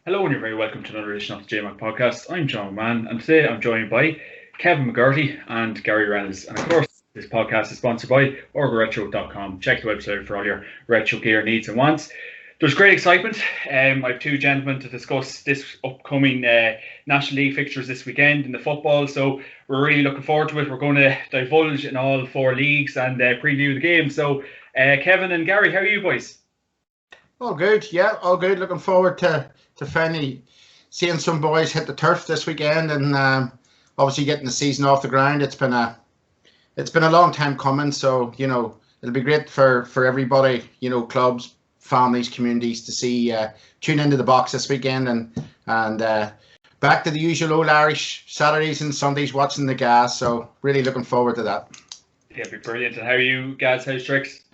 Hello and you're very welcome to another edition of the JMAC podcast. I'm John Mann and today I'm joined by Kevin McGurty and Gary Reynolds. And of course, this podcast is sponsored by OrgaRetro.com. Check the website for all your retro gear needs and wants. There's great excitement. I have two gentlemen to discuss this upcoming National League fixtures this weekend in the football. So we're really looking forward to it. We're going to divulge in all four leagues and preview the game. So Kevin and Gary, how are you boys? All good, yeah, all good. Looking forward to finally seeing some boys hit the turf this weekend and obviously getting the season off the ground. It's been a long time coming, so it'll be great for everybody, clubs, families, communities to see tune into the box this weekend and back to the usual old Irish Saturdays and Sundays watching the gas. So really looking forward to that. Yeah, it'd be brilliant. And how are you guys? How's tricks?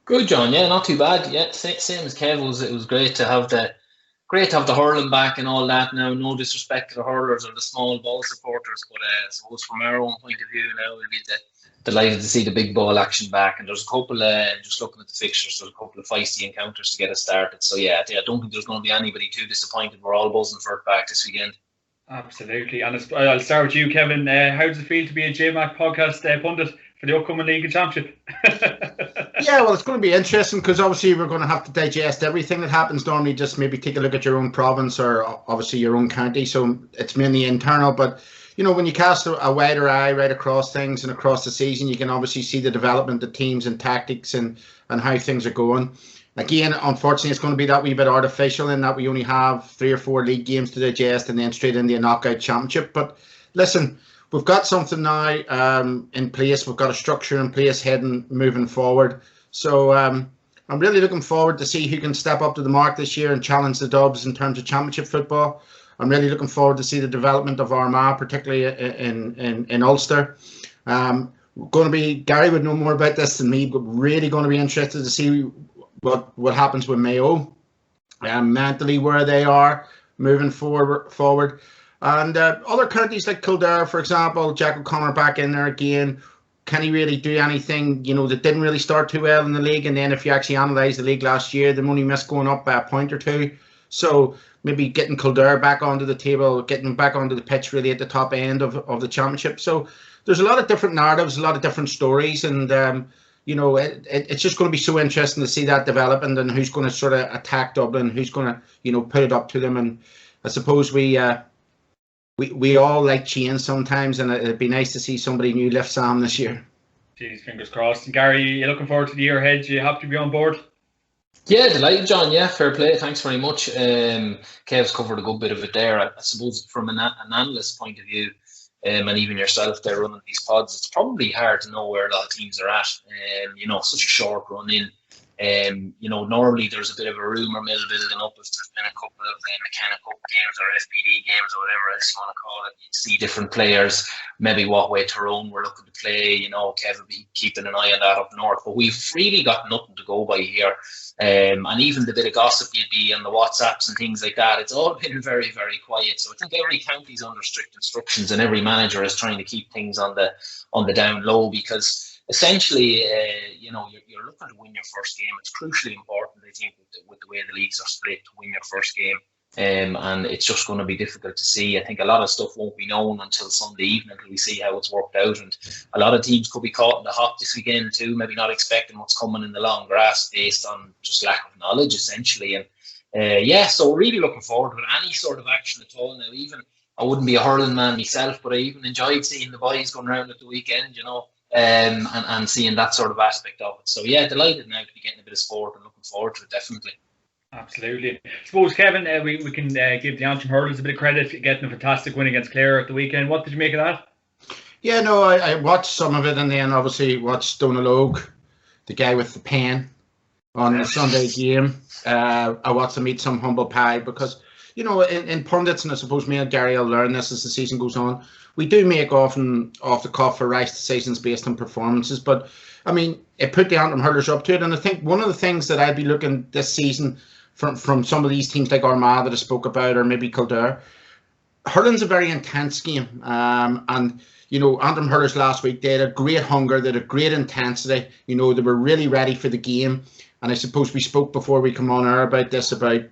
Good, John. Yeah, not too bad. Yeah, same as Kev. It was great to have the hurling back and all that. Now, no disrespect to the hurlers or the small ball supporters, but I suppose from our own point of view now, we'll be delighted to see the big ball action back. And there's a couple, just looking at the fixtures, there's a couple of feisty encounters to get us started. So yeah, I don't think there's going to be anybody too disappointed. We're all buzzing for it back this weekend. Absolutely. And I'll start with you, Kevin. How does it feel to be a JMAC podcast pundit for the upcoming League and Championship? Yeah, well, it's going to be interesting because obviously we're going to have to digest everything that happens. Normally, just maybe take a look at your own province or obviously your own county. So it's mainly internal. But, when you cast a wider eye right across things and across the season, you can obviously see the development of teams and tactics and how things are going. Again, unfortunately, it's going to be that wee bit artificial in that we only have 3 or 4 league games to digest and then straight into a knockout championship. But listen, we've got something now in place. We've got a structure in place moving forward. So I'm really looking forward to see who can step up to the mark this year and challenge the Dubs in terms of championship football. I'm really looking forward to see the development of Armagh, particularly in Ulster. Going to be, Gary would know more about this than me, but really going to be interested to see what happens with Mayo, mentally where they are moving forward. And other counties like Kildare, for example, Jack O'Connor back in there again. Can he really do anything, that didn't really start too well in the league? And then if you actually analyse the league last year, they only missed going up by a point or two. So maybe getting Kildare back onto the table, getting back onto the pitch really at the top end of the championship. So there's a lot of different narratives, a lot of different stories. And, it's just going to be so interesting to see that development and who's going to sort of attack Dublin, who's going to, put it up to them. And I suppose we all like change sometimes, and it'd be nice to see somebody new lift Sam this year. Jeez, fingers crossed. And Gary, you looking forward to the year ahead? You happy to be on board? Yeah, delighted, John. Yeah, fair play. Thanks very much. Kev's covered a good bit of it there. I suppose from an analyst point of view, and even yourself there running these pods, it's probably hard to know where a lot of teams are at. Such a short run in. Normally there's a bit of a rumour mill building up if there's been a couple of mechanical games or FPD games or whatever else you want to call it. You see different players, maybe what way Tyrone we're looking to play. Kev will be keeping an eye on that up north. But we've really got nothing to go by here. And even the bit of gossip you'd be on the WhatsApps and things like that, it's all been very, very quiet. So I think every county's under strict instructions and every manager is trying to keep things on the down low because essentially, you're looking to win your first game. It's crucially important, I think, with the way the leagues are split, to win your first game. And it's just going to be difficult to see. I think a lot of stuff won't be known until Sunday evening until we see how it's worked out. And a lot of teams could be caught in the hot this weekend too, maybe not expecting what's coming in the long grass based on just lack of knowledge, essentially. And so really looking forward to any sort of action at all. Now, even I wouldn't be a hurling man myself, but I even enjoyed seeing the boys going around at the weekend, and seeing that sort of aspect of it. So yeah, delighted now to be getting a bit of sport and looking forward to it, definitely. Absolutely. I suppose, Kevin, we can give the Antrim hurlers a bit of credit for getting a fantastic win against Clare at the weekend. What did you make of that? Yeah, no, I watched some of it and then obviously watched Donal Óg, the guy with the pen, on the Sunday game. I watched him eat some humble pie because, in pundits, and I suppose me and Gary will learn this as the season goes on, we do make often off the cuff or rash decisions based on performances, but I mean, it put the Antrim hurlers up to it. And I think one of the things that I'd be looking this season from some of these teams like Armagh that I spoke about, or maybe Kildare, hurling's a very intense game. And Antrim hurlers last week, they had a great hunger, they had a great intensity. They were really ready for the game. And I suppose we spoke before we come on air about this, about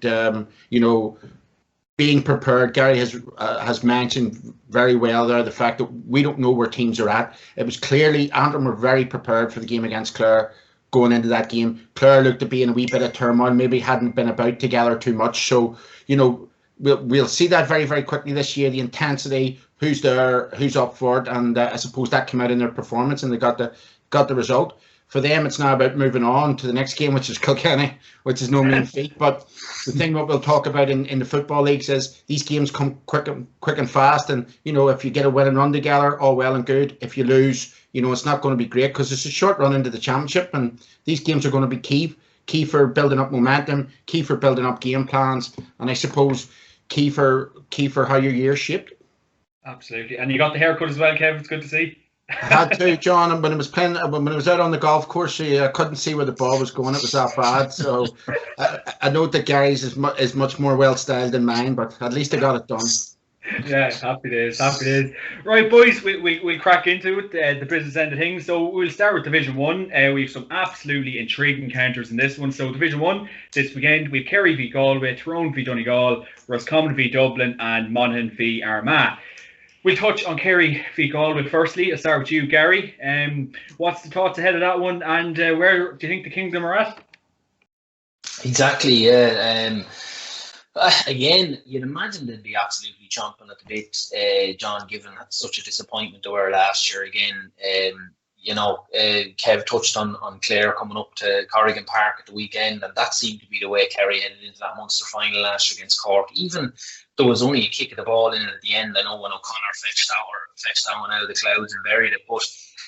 being prepared. Gary has mentioned very well there the fact that we don't know where teams are at. It was clearly Antrim were very prepared for the game against Clare going into that game. Clare looked to be in a wee bit of turmoil, maybe hadn't been about together too much. So, we'll see that very, very quickly this year, the intensity, who's there, who's up for it, and I suppose that came out in their performance and they got the result. For them, it's now about moving on to the next game, which is Kilkenny, which is no mean feat. But the thing what we'll talk about in the football leagues is these games come quick and fast. And, if you get a win and run together, all well and good. If you lose, it's not going to be great because it's a short run into the championship. And these games are going to be key for building up momentum, key for building up game plans. And I suppose key for how your year's shaped. Absolutely. And you got the haircut as well, Kev. It's good to see. I had to, John, and when I was out on the golf course, I couldn't see where the ball was going. It was that bad. So I know that Gary's is much more well styled than mine, but at least I got it done. Yeah, happy days. Right, boys, we'll crack into it, the business end of things. So we'll start with Division 1. We have some absolutely intriguing counters in this one. So Division 1, this weekend, we have Kerry v Galway, Tyrone v Donegal, Roscommon v Dublin, and Monaghan v Armagh. We'll touch on Kerry v Galway firstly. I'll start with you, Gary. What's the thoughts ahead of that one, and where do you think the Kingdom are at? Exactly, yeah. Again, you'd imagine they'd be absolutely chomping at the bit, John, given such a disappointment they were last year. Again, Kev touched on Clare coming up to Corrigan Park at the weekend, and that seemed to be the way Kerry headed into that Munster final last year against Cork. Even there was only a kick of the ball in at the end. I know when O'Connor fetched that one out of the clouds and buried it, but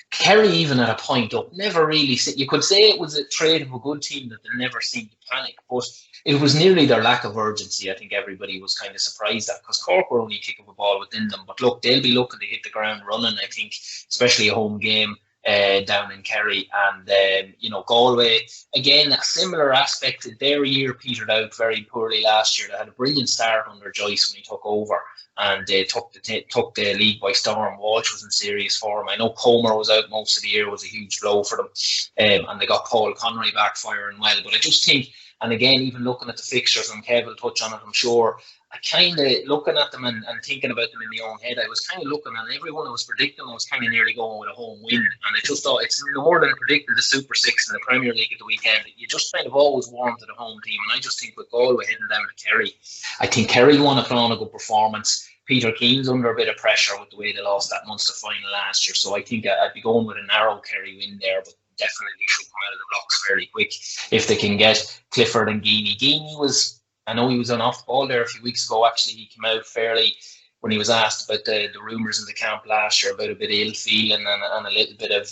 Kerry, even at a point up, never really. You could say it was a trait of a good team that they never seemed to panic, but it was nearly their lack of urgency. I think everybody was kind of surprised at, because Cork were only a kick of a ball within them. But look, they'll be looking to hit the ground running, I think, especially a home game down in Kerry. And, Galway, again, a similar aspect. Their year petered out very poorly last year. They had a brilliant start under Joyce when he took over, and they took the league by storm. Walsh was in serious form. I know Comer was out most of the year, was a huge blow for them. And they got Paul Conroy back firing well. But I just think, and again, even looking at the fixtures, and Kev will touch on it, I'm sure, I kind of looking at them and thinking about them in my own head, I was kind of looking, and everyone I was predicting, I was kind of nearly going with a home win. And I just thought it's more than predicting the Super Six in the Premier League at the weekend. You just kind of always warm to the home team. And I just think with Galway heading down to Kerry, I think Kerry want to put on a good performance. Peter Keane's under a bit of pressure with the way they lost that Munster final last year. So I think I'd be going with a narrow Kerry win there, but definitely should come out of the blocks fairly quick if they can get Clifford and Geaney. Geaney I know he was on off the ball there a few weeks ago. Actually, he came out fairly when he was asked about the rumours in the camp last year about a bit of ill feeling and a little bit of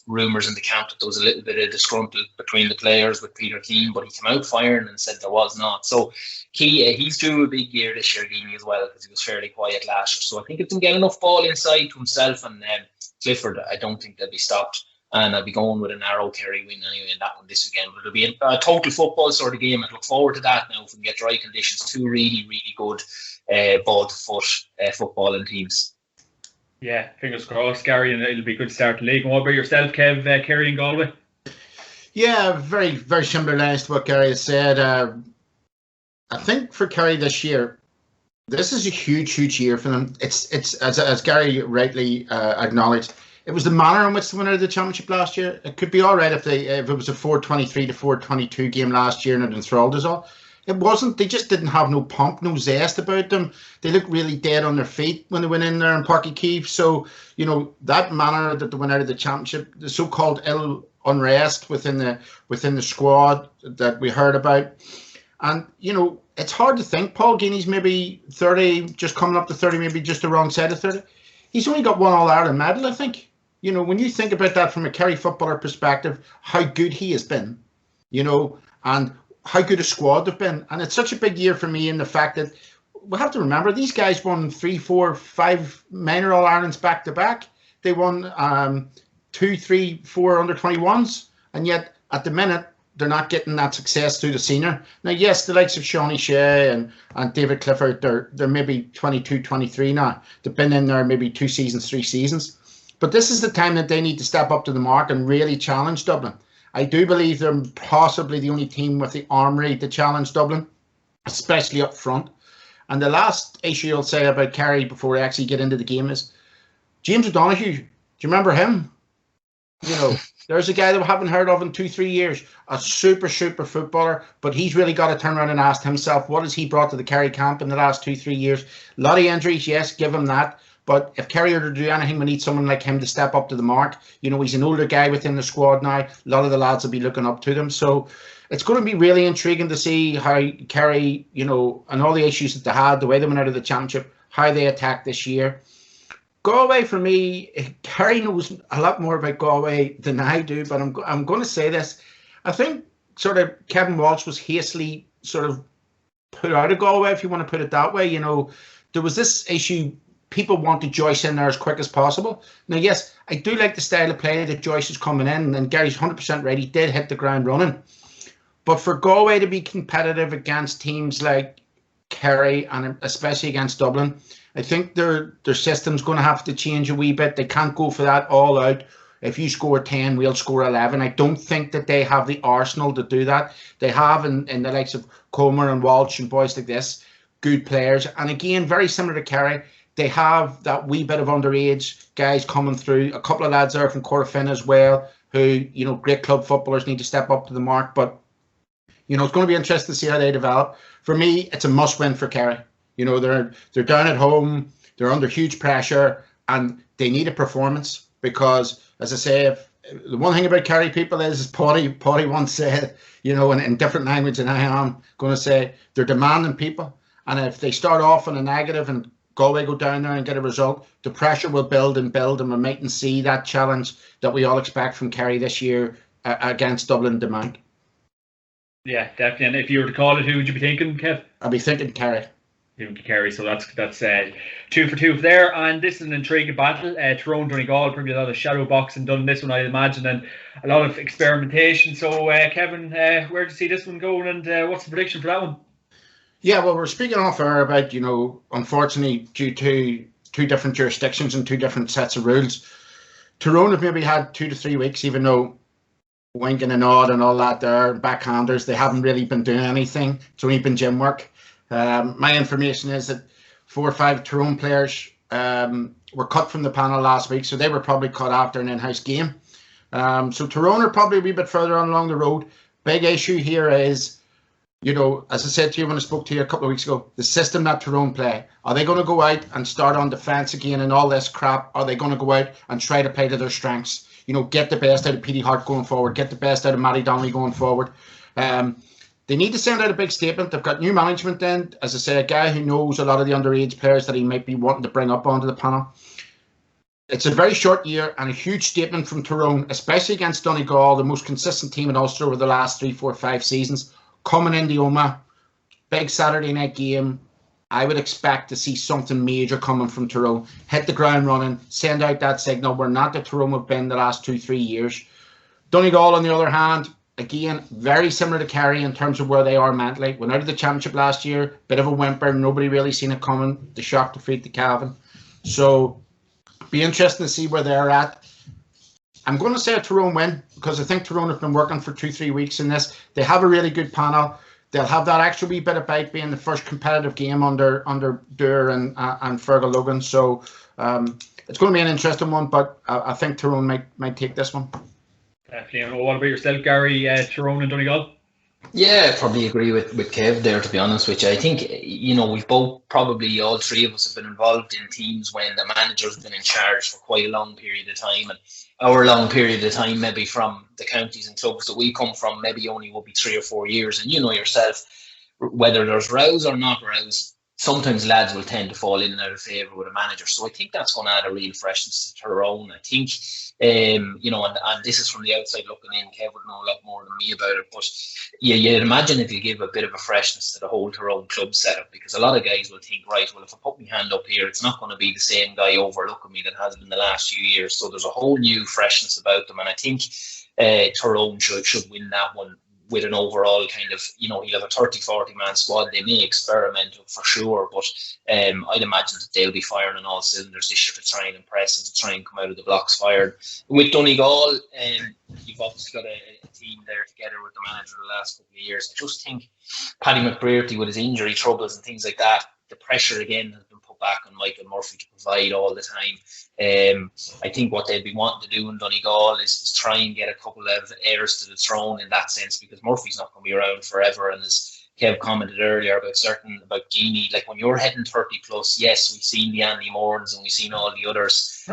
rumours in the camp that there was a little bit of disgruntled between the players with Peter Keane, but he came out firing and said there was not. So he's due a big year this year, Geaney, as well, because he was fairly quiet last year. So I think if he can get enough ball inside to himself and Clifford, I don't think they'll be stopped. And I'll be going with a narrow Kerry win anyway in that one this weekend. But it'll be a total football sort of game. I look forward to that now if we can get dry conditions. Two really, really good ball-to-foot footballing teams. Yeah, fingers crossed, Gary, and it'll be a good start to the league. And what about yourself, Kev, Kerry and Galway? Yeah, very, very similar lines to what Gary has said. I think for Kerry this year, this is a huge, huge year for them. It's as Gary rightly acknowledged, it was the manner in which they went out of the championship last year. It could be all right if it was a 4-23 to 4-22 game last year and it enthralled us all. It wasn't. They just didn't have no pump, no zest about them. They looked really dead on their feet when they went in there in Páirc Uí Chaoimh. So, that manner that they went out of the championship, the so-called ill unrest within the squad that we heard about. And, it's hard to think. Paul Geaney's maybe 30, just coming up to 30, maybe just the wrong side of 30. He's only got one All-Ireland medal, I think. When you think about that from a Kerry footballer perspective, how good he has been, and how good a squad they've been. And it's such a big year for me in the fact that we have to remember these guys won 3, 4, 5 minor All-Irelands back-to-back. They won 2, 3, 4 under-21s. And yet, at the minute, they're not getting that success through the senior. Now, yes, the likes of Shawnee Shea and David Clifford, they're maybe 22, 23 now. They've been in there maybe 2 seasons, 3 seasons. But this is the time that they need to step up to the mark and really challenge Dublin. I do believe they're possibly the only team with the armoury to challenge Dublin, especially up front. And the last issue I'll say about Kerry before I actually get into the game is James O'Donoghue. Do you remember him? You know, there's a guy that we haven't heard of in 2-3 years, a super footballer, but he's really got to turn around and ask himself, what has he brought to the Kerry camp in the last 2-3 years? A lot of injuries, yes, give him that. But if Kerry are to do anything, we need someone like him to step up to the mark. You know, he's an older guy within the squad now. A lot of the lads will be looking up to them. So it's going to be really intriguing to see how Kerry, you know, and all the issues that they had, the way they went out of the championship, how they attack this year. Galway, for me, Kerry knows a lot more about Galway than I do, but I'm going to say this. I think sort of Kevin Walsh was hastily sort of put out of Galway, if you want to put it that way. You know, there was this issue. People wanted Joyce in there as quick as possible. Now, yes, I do like the style of play that Joyce is coming in, and Gary's 100% right. He did hit the ground running. But for Galway to be competitive against teams like Kerry, and especially against Dublin, I think their system's going to have to change a wee bit. They can't go for that all out. If you score 10, we'll score 11. I don't think that they have the arsenal to do that. They have in the likes of Comer and Walsh and boys like this, good players. And again, very similar to Kerry, they have that wee bit of underage guys coming through. A couple of lads there from Corofin as well, who, you know, great club footballers, need to step up to the mark. But, you know, it's going to be interesting to see how they develop. For me, it's a must-win for Kerry. You know, they're down at home, they're under huge pressure, and they need a performance because, as I say, if the one thing about Kerry people is Paddy once said, you know, in different language than I am going to say, they're demanding people. And if they start off on a negative and Galway go down there and get a result, the pressure will build, and we mightn't see that challenge that we all expect from Kerry this year against Dublin demand. Yeah, definitely. And if you were to call it, who would you be thinking, Kev? I'd be thinking Kerry. Kerry, so that's 2 for 2 there, and this is an intriguing battle. Tyrone, Donegal, probably a lot of shadow boxing done this one, I imagine, and a lot of experimentation. So, Kevin, where do you see this one going, and what's the prediction for that one? Yeah, well, we're speaking off air about, you know, unfortunately, due to 2 different jurisdictions and 2 different sets of rules, Tyrone have maybe had 2 to 3 weeks, even though winking and nod and all that there, backhanders, they haven't really been doing anything. It's only been gym work. My information is that 4 or 5 Tyrone players were cut from the panel last week, so they were probably cut after an in-house game. So Tyrone are probably a wee bit further on along the road. Big issue here is, you know, as I said to you when I spoke to you a couple of weeks ago, the system that Tyrone play. Are they going to go out and start on defence again and all this crap? Are they going to go out and try to play to their strengths? You know, get the best out of Petey Hart going forward, get the best out of Matty Donnelly going forward. They need to send out a big statement. They've got new management in, as I say, a guy who knows a lot of the underage players that he might be wanting to bring up onto the panel. It's a very short year and a huge statement from Tyrone, especially against Donegal, the most consistent team in Ulster over the last 3, 4, 5 seasons. Coming into Oma, big Saturday night game. I would expect to see something major coming from Tyrone. Hit the ground running, send out that signal. We're not the Tyrone have been the last 2, 3 years. Donegal, on the other hand, again, very similar to Kerry in terms of where they are mentally. Went out of the championship last year, bit of a whimper. Nobody really seen it coming. The shock defeat to Cavan. So, be interesting to see where they're at. I'm going to say a Tyrone win because I think Tyrone have been working for 2, 3 weeks in this. They have a really good panel. They'll have that extra wee bit of bite being the first competitive game under Dure and Fergal Logan. So, it's going to be an interesting one, but I think Tyrone might take this one. Definitely. And what about yourself, Gary? Tyrone and Donegal? Yeah, I probably agree with Kev there, to be honest with you. I think, you know, we've both, probably all 3 of us have been involved in teams when the manager's been in charge for quite a long period of time, and our long period of time, maybe from the counties and clubs that we come from, maybe only will be 3 or 4 years. And you know yourself, whether there's rows or not rows, sometimes lads will tend to fall in and out of favour with a manager. So I think that's going to add a real freshness to Tyrone. I think, you know, and this is from the outside looking in. Kev would know a lot more than me about it. But yeah, you'd imagine it'll give a bit of a freshness to the whole Tyrone club setup, because a lot of guys will think, right, well, if I put my hand up here, it's not going to be the same guy overlooking me that has been the last few years. So there's a whole new freshness about them. And I think Tyrone should win that one with an overall kind of, you know, he'll have a 30-40 man squad. They may experiment for sure, but I'd imagine that they'll be firing on all cylinders this year to try and impress and to try and come out of the blocks fired. With Donegal, you've obviously got a team there together with the manager the last couple of years. I just think Paddy McBrearty, with his injury troubles and things like that, the pressure again has been put back on Michael Murphy to provide all the time. I think what they'd be wanting to do in Donegal is try and get a couple of heirs to the throne in that sense, because Murphy's not going to be around forever. And as Kev commented earlier about Genie, like when you're heading 30 plus, yes, we've seen the Andy Moorans and we've seen all the others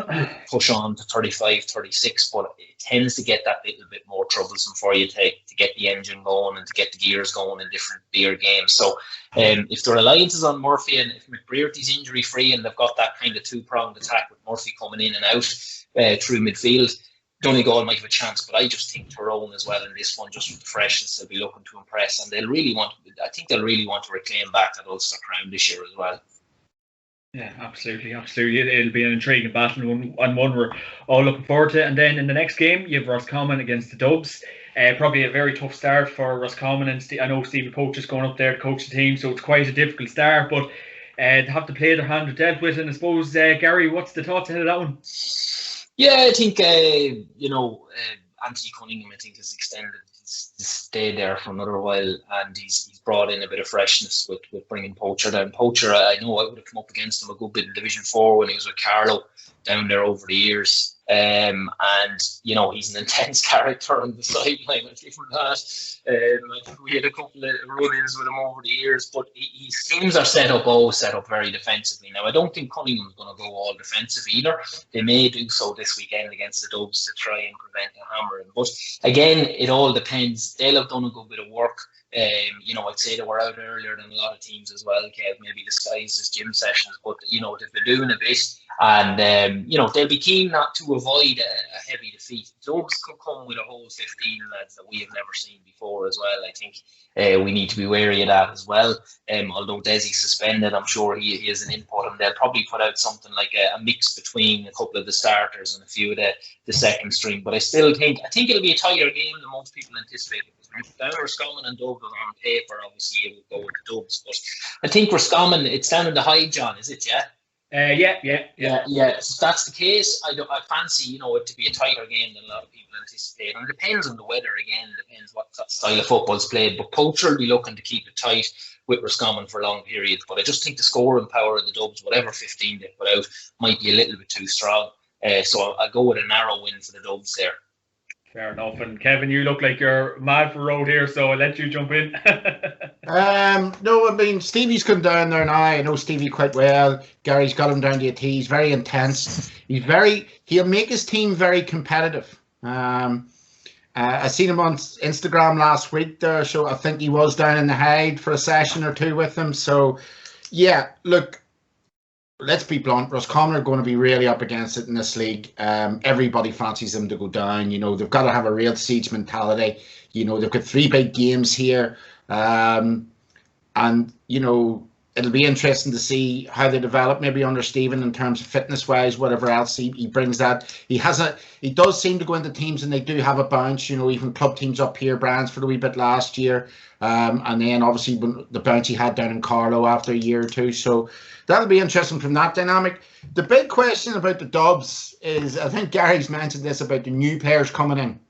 push on to 35, 36, but it tends to get that little bit more troublesome for you to get the engine going and to get the gears going in different bigger games. So if their reliance is on Murphy, and if McBrearty's injury free and they've got that kind of two-pronged attack with Murphy coming in and out through midfield, Donegal might have a chance, but I just think Tyrone as well in this one, just with the freshness, they'll be looking to impress, and they'll really want to reclaim back that Ulster crown this year as well. Yeah, absolutely. It'll be an intriguing battle and one we're all looking forward to. And then in the next game, you have Roscommon against the Dubs. Probably a very tough start for Roscommon, and I know Stevie Poach is going up there to coach the team, so it's quite a difficult start, but they have to play their hand they're dealt with. And I suppose, Gary, what's the thoughts ahead of that one? Yeah, I think, Anthony Cunningham, I think, has extended his stay there for another while, and he's brought in a bit of freshness with bringing Poacher down. Poacher, I know I would have come up against him a good bit in Division 4 when he was with Carlow down there over the years. And, he's an intense character on the sideline. I think I think we had a couple of run-ins with him over the years, but his teams are always set up very defensively. Now, I don't think Cunningham's going to go all defensive either. They may do so this weekend against the Dubs to try and prevent a hammering. But again, it all depends. They'll have done a good bit of work. I'd say they were out earlier than a lot of teams as well, Kev, maybe disguised as gym sessions, but they've been doing a bit, and they'll be keen not to avoid a heavy defeat. Dubs could come with a whole 15 lads that we have never seen before as well. I think we need to be wary of that as well. Although Desi's suspended, I'm sure he is an input, and they'll probably put out something like a mix between a couple of the starters and a few of the second string. But I still think it'll be a tighter game than most people anticipate. Down Roscommon and Dubs on paper, obviously it will go with the Dubs, but I think Roscommon, it's down in the Hyde, John, is it? Yeah. So that's the case. I fancy it to be a tighter game than a lot of people anticipate, and it depends on the weather. Again, it depends what style of football's played. But Poacher will be looking to keep it tight with Roscommon for long periods. But I just think the scoring power of the Dubs, whatever 15 they put out, might be a little bit too strong. So I'll go with a narrow win for the Dubs there. Fair enough. And Kevin, you look like you're mad for road here, so I'll let you jump in. No, I mean, Stevie's come down there now. I know Stevie quite well. Gary's got him down to a T. He's very intense. He'll make his team very competitive. I seen him on Instagram last week there, so I think he was down in the Hyde for a session or two with him. So, yeah, look, let's be blunt. Roscommon are going to be really up against it in this league. Everybody fancies them to go down. They've got to have a real siege mentality. They've got 3 big games here. And it'll be interesting to see how they develop, maybe under Stephen in terms of fitness-wise, whatever else he brings that. He does seem to go into teams and they do have a bounce, even club teams up here, Bransford a wee bit last year. And then obviously when the bounce he had down in Carlow after a year or two. So that'll be interesting from that dynamic. The big question about the Dubs is, I think Gary's mentioned this about the new players coming in.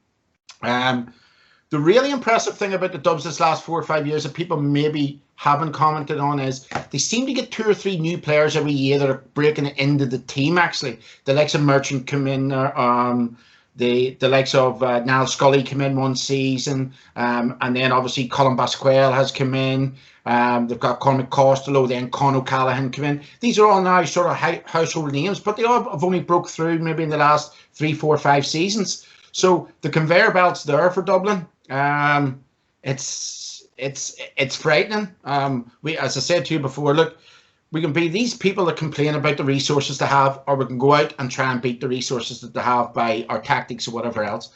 The really impressive thing about the Dubs this last 4 or 5 years that people maybe haven't commented on is they seem to get 2 or 3 new players every year that are breaking it into the team, actually. The likes of Merchant come in there. The likes of Niall Scully come in one season. And then obviously Colin Basquel has come in. They've got Conor McCostello, then Con O'Callaghan come in. These are all now sort of household names, but they all have only broke through maybe in the last 3, 4, 5 seasons. So the conveyor belt's there for Dublin. It's frightening. As I said to you before, look, we can be these people that complain about the resources they have, or we can go out and try and beat the resources that they have by our tactics or whatever else.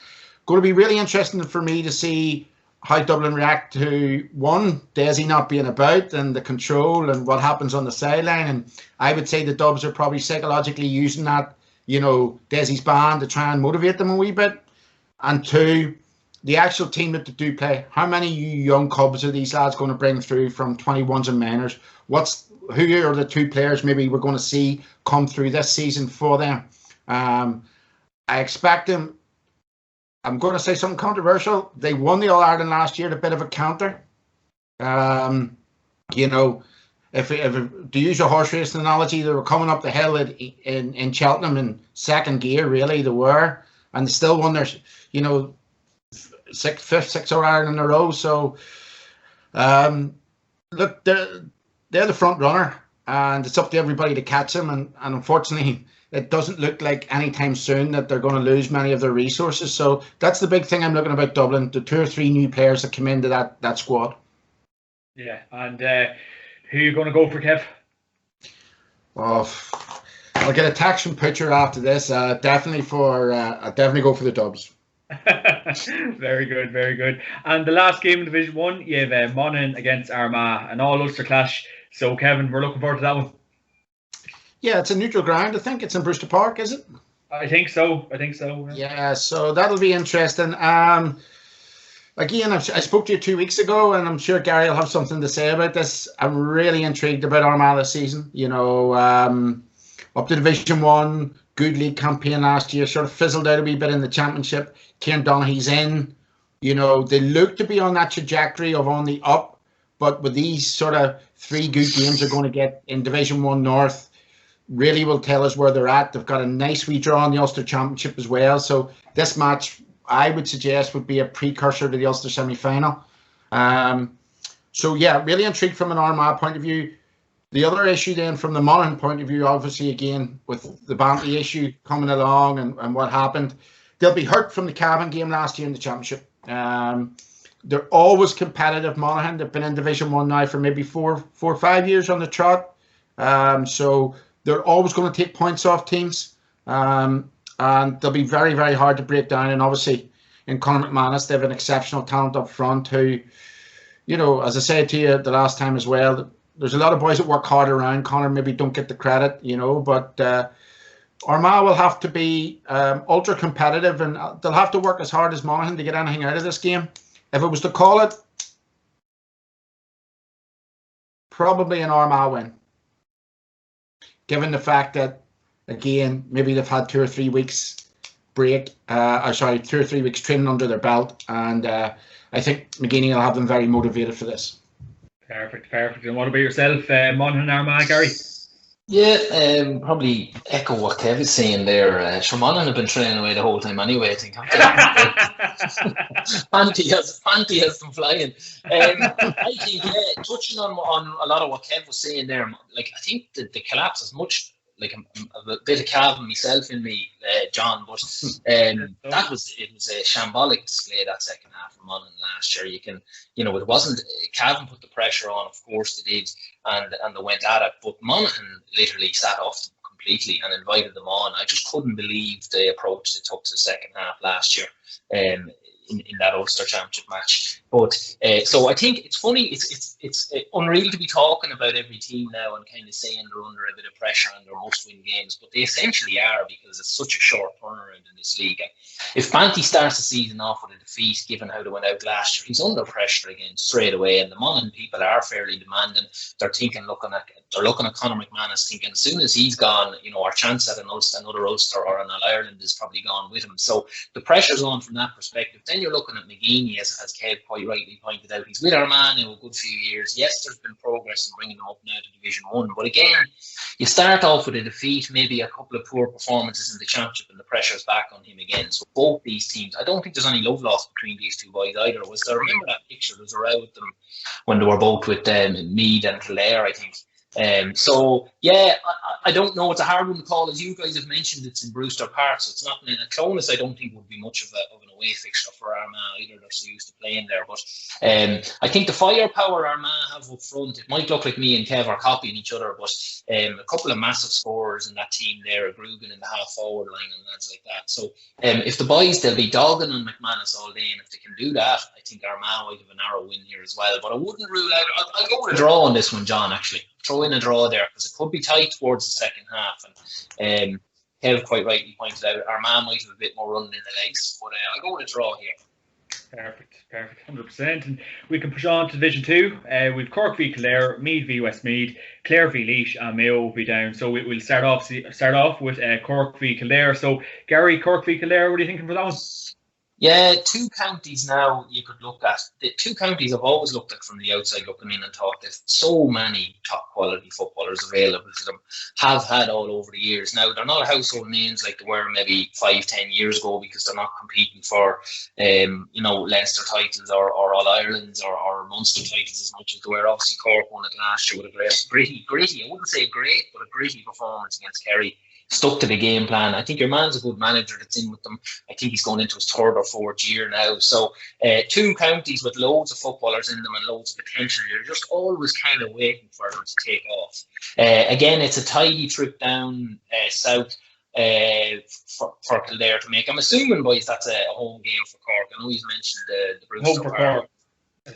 Going to be really interesting for me to see how Dublin react to, one, Desi not being about and the control and what happens on the sideline. And I would say the Dubs are probably psychologically using that, Desi's band to try and motivate them a wee bit. And 2, the actual team that they do play, how many young cubs are these lads going to bring through from 21s and minors? Who are the 2 players maybe we're going to see come through this season for them? I expect them. I'm going to say something controversial. They won the All-Ireland last year, a bit of a counter. if to use a horse racing analogy, they were coming up the hill in Cheltenham in second gear, really, they were, and they still won their, fifth 6 Ireland in a row. So, look, they're the front runner, and it's up to everybody to catch them. And unfortunately, it doesn't look like anytime soon that they're going to lose many of their resources. So that's the big thing I'm looking about Dublin, the 2 or 3 new players that come into that squad. Yeah, and who are you going to go for, Kev? Oh, I'll get a text from Pitcher after this. Definitely go for the Dubs. Very good, very good. And the last game in Division 1, you have Monaghan against Armagh, an all-Ulster clash. So, Kevin, we're looking forward to that one. Yeah, it's a neutral ground. I think it's in Brewster Park, is it? I think so. Yeah, so that'll be interesting. Again, I spoke to you 2 weeks ago, and I'm sure Gary will have something to say about this. I'm really intrigued about Armagh this season. Up to Division 1, good league campaign last year, sort of fizzled out a wee bit in the championship. Kieran Donaghy's in. They look to be on that trajectory of on the up, but with these sort of 3 good games they're going to get in Division 1 North, really will tell us where they're at. They've got a nice wee draw in the Ulster Championship as well. So this match, I would suggest, would be a precursor to the Ulster semi-final. So yeah, really intrigued from an Armagh point of view. The other issue then from the Monaghan point of view, obviously again with the Bantley issue coming along and what happened, they'll be hurt from the Cavan game last year in the championship. They're always competitive, Monaghan. They've been in Division 1 now for maybe 4 or 5 years on the trot. So they're always going to take points off teams. And they'll be very, very hard to break down. And obviously, in Conor McManus, they have an exceptional talent up front who, as I said to you the last time as well, there's a lot of boys that work hard around Conor, maybe don't get the credit, but Armagh will have to be ultra competitive, and they'll have to work as hard as Monaghan to get anything out of this game. If it was to call it, probably an Armagh win. Given the fact that, again, maybe they've had 2 or 3 weeks break, 2 or 3 weeks training under their belt, and I think McGeeney will have them very motivated for this. Perfect. And what about yourself, Monaghan, Armagh, Gary? Yeah, probably echo what Kev is saying there. Sure, Monaghan have been training away the whole time anyway, I think. Fanti has them flying. I think, touching on a lot of what Kev was saying there, I think the collapse is much a bit of Cavan myself in me, John, but it was a shambolic display that second half of Monaghan last year. It wasn't Cavan put the pressure on, of course they did, and they went at it, but Monaghan literally sat off them completely and invited them on. I just couldn't believe the approach they took to the second half last year. In that Ulster Championship match, but so I think it's funny. It's unreal to be talking about every team now and kind of saying they're under a bit of pressure and they must-win games, but they essentially are, because it's such a short turnaround in this league. If Banty starts the season off with a defeat, given how they went out last year, he's under pressure again straight away. And the Monaghan people are fairly demanding. They're looking at Conor McManus, thinking as soon as he's gone, our chance at another Ulster or an All-Ireland is probably gone with him. So the pressure's on from that perspective. Then you're looking at McGeeney, as Kev quite rightly pointed out. He's with Armagh now a good few years. Yes, there's been progress in bringing them up now to Division 1. But again, you start off with a defeat, maybe a couple of poor performances in the championship, and the pressure's back on him again. So both these teams, I don't think there's any love lost between these two boys either. Remember that picture? There was a row with them when they were both with Meath and Kildare, I think. So yeah, I don't know. It's a hard one to call, as you guys have mentioned. It's in Brewster Park, so it's not in a Clonus. I don't think would be much of an away fixture for Armagh either. They're so used to playing there, but I think the firepower Armagh have up front, it might look like me and Kev are copying each other, but a couple of massive scorers in that team there, Grugan in the half forward line and lads like that. So if the boys, they'll be dogging on McManus all day, and if they can do that, I think Armagh might have a narrow win here as well. But I wouldn't rule out. I'll go with a draw on this one, John. Actually, throw in a draw there, because it could be tight towards the second half. And Kev quite rightly pointed out, Armagh might have a bit more running in the legs, but I'll go with a draw here. Perfect, 100%. And we can push on to Division 2. We've Cork v Kildare, Meath v Westmeath, Clare v Laois, and Mayo will be down. So we'll start off with Cork v Kildare. So Gary, Cork v Kildare, what are you thinking for that one? Yeah, two counties now you could look at. The two counties I've always looked at from the outside looking in and thought there's so many top quality footballers available to them, have had all over the years. Now, they're not household names like they were maybe 5-10 years ago because they're not competing for, Leinster titles or All-Irelands or Munster titles as much as they were. Obviously, Cork won it last year with a gritty, I wouldn't say great, but a gritty performance against Kerry. Stuck to the game plan. I think your man's a good manager that's in with them. I think he's going into his third or fourth year now. So two counties with loads of footballers in them and loads of potential. You're just always kind of waiting for them to take off. Again, it's a tidy trip down south for Kildare to make. I'm assuming, boys, that's a home game for Cork. I know he's mentioned the Bruce home for Cork.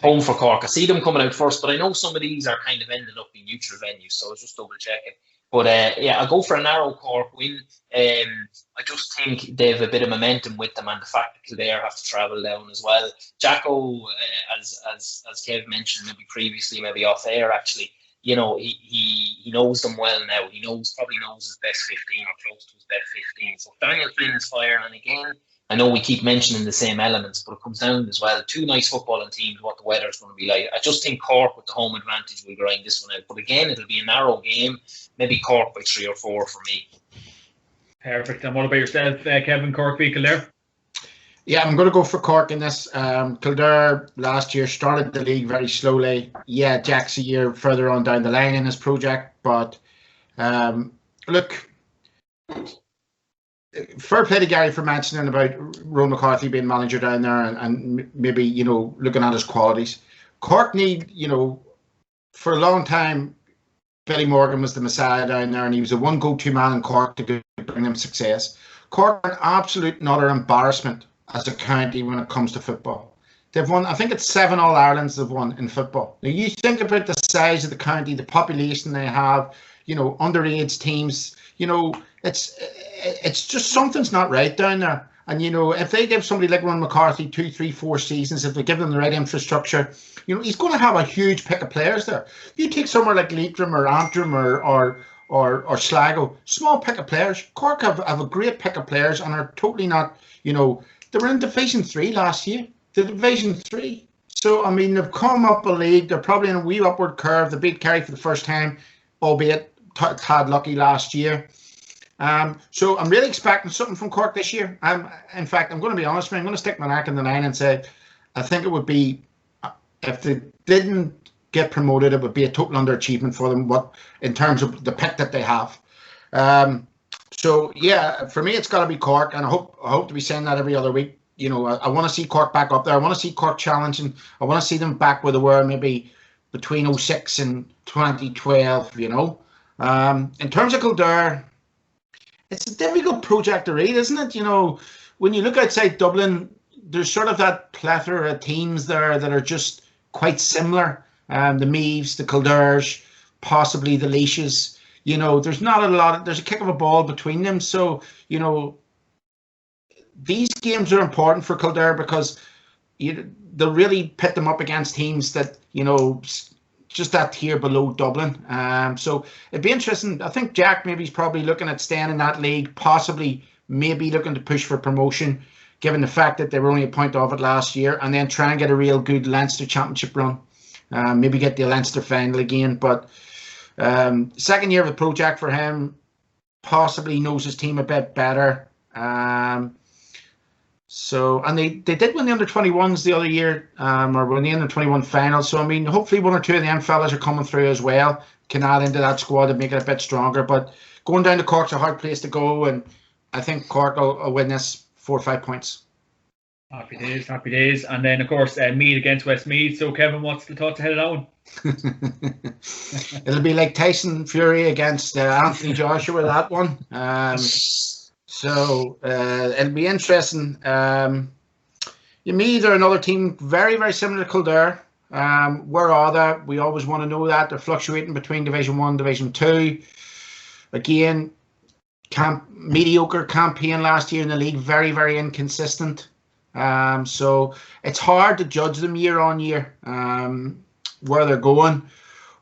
Home for Cork. I see them coming out first, but I know some of these are kind of ended up in neutral venues, so I was just double checking. But I'll go for a narrow Cork win. I just think they have a bit of momentum with them, and the fact that Kildare have to travel down as well. Jacko, as Kev mentioned maybe previously, maybe off air actually, he knows them well now. He probably knows his best 15 or close to his best 15. So Daniel Flynn is firing, and again, I know we keep mentioning the same elements, but it comes down as well. Two nice footballing teams, what the weather is going to be like. I just think Cork with the home advantage will grind this one out. But again, it'll be a narrow game. Maybe Cork by 3 or 4 for me. Perfect. And what about yourself, Kevin? Cork v Kildare? Yeah, I'm going to go for Cork in this. Kildare last year started the league very slowly. Yeah, Jack's a year further on down the line in his project. But look, fair play to Gary for mentioning about Ron McCarthy being manager down there and maybe, looking at his qualities. Cork need, for a long time, Billy Morgan was the messiah down there and he was the one go-to man in Cork to bring them success. Cork are an absolute and utter embarrassment as a county when it comes to football. They've won, I think it's 7 All-Irelands they've won in football. Now, you think about the size of the county, the population they have, underage teams, it's just something's not right down there. And, if they give somebody like Ron McCarthy 2, 3, 4 seasons, if they give them the right infrastructure, he's going to have a huge pick of players there. You take somewhere like Leitrim or Antrim or Sligo, small pick of players. Cork have a great pick of players and are totally not, they were in Division 3 last year. The Division 3. So, I mean, they've come up a league. They're probably in a wee upward curve. They beat Kerry for the first time, albeit tad lucky last year. So I'm really expecting something from Cork this year. In fact, I'm going to be honest, man. I'm going to stick my neck in the line and say I think it would be, if they didn't get promoted, it would be a total underachievement for them in terms of the pick that they have. So yeah, for me, it's got to be Cork, and I hope to be saying that every other week. I want to see Cork back up there. I want to see Cork challenging. I want to see them back where they were maybe between 2006 and 2012. In terms of Kildare, it's a difficult project to read, isn't it? When you look outside Dublin, there's sort of that plethora of teams there that are just quite similar. The Meaves, the Kildares, possibly the Laois. There's not a lot. There's a kick of a ball between them. So, these games are important for Kildare because they'll really pit them up against teams that, just that tier below Dublin. So it'd be interesting. I think Jack maybe is probably looking at staying in that league, possibly maybe looking to push for promotion, given the fact that they were only a point off it last year, and then try and get a real good Leinster Championship run. Maybe get the Leinster final again. But second year of the project for him, possibly knows his team a bit better. And they did win the under-21s the other year, or win the under-21 final. So, I mean, hopefully one or two of them fellas are coming through as well, can add into that squad and make it a bit stronger. But going down to Cork's a hard place to go, and I think Cork will win this 4 or 5 points. Happy days. And then, of course, Meath against Westmeath. So, Kevin, what's the thoughts ahead of that one? It'll be like Tyson Fury against Anthony Joshua, that one. So it'll be interesting. Meath are another team very, very similar to Kildare. Where are they? We always want to know that. They're fluctuating between Division 1 and Division 2. Again, mediocre campaign last year in the league. Very, very inconsistent. So it's hard to judge them year on year where they're going.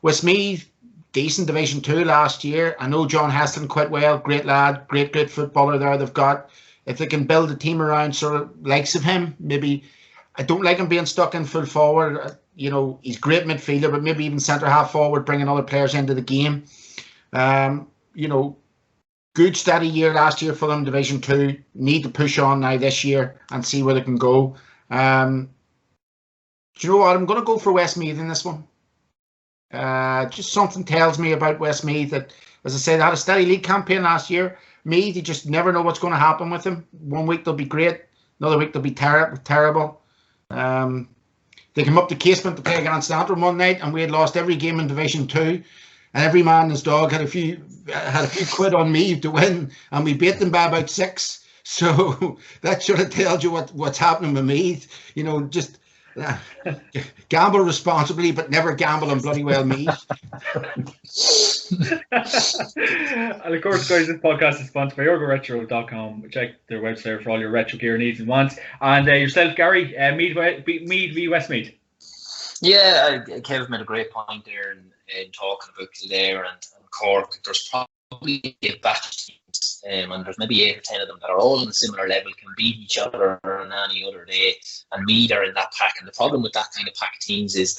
Westmeath, decent Division 2 last year. I know John Heston quite well. Great lad, great footballer there they've got. if they can build a team around sort of likes of him, maybe. I don't like him being stuck in full forward. You know, he's great midfielder, but maybe even centre half forward, bringing other players into the game. You know, good steady year last year for them, Division 2. Need to push on now this year and see where they can go. Do you know what? I'm going to go for Westmeath in this one. Just something tells me about Westmeath that, as I said, they had a steady league campaign last year. Meath, you just never know what's going to happen with them. One week they'll be great, another week they'll be terrible. They came up to Casement to play against Antrim one night, and we had lost every game in Division 2, and every man and his dog had a few quid on me to win, and we beat them by about 6. So that sort of tells you what's happening with Meath. You know, just gamble responsibly, but never gamble on bloody well Meath. And of course, guys, this podcast is sponsored by OrgaRetro.com. Check their website for all your retro gear needs and wants. And yourself, Gary, Meath v Westmeath. Yeah, Kev made a great point there in talking about Kildare and Cork. There's probably a batch of teams, and there's maybe 8 or 10 of them that are all on a similar level, can beat each other on any other day, and Meath are in that pack. And the problem with that kind of pack of teams is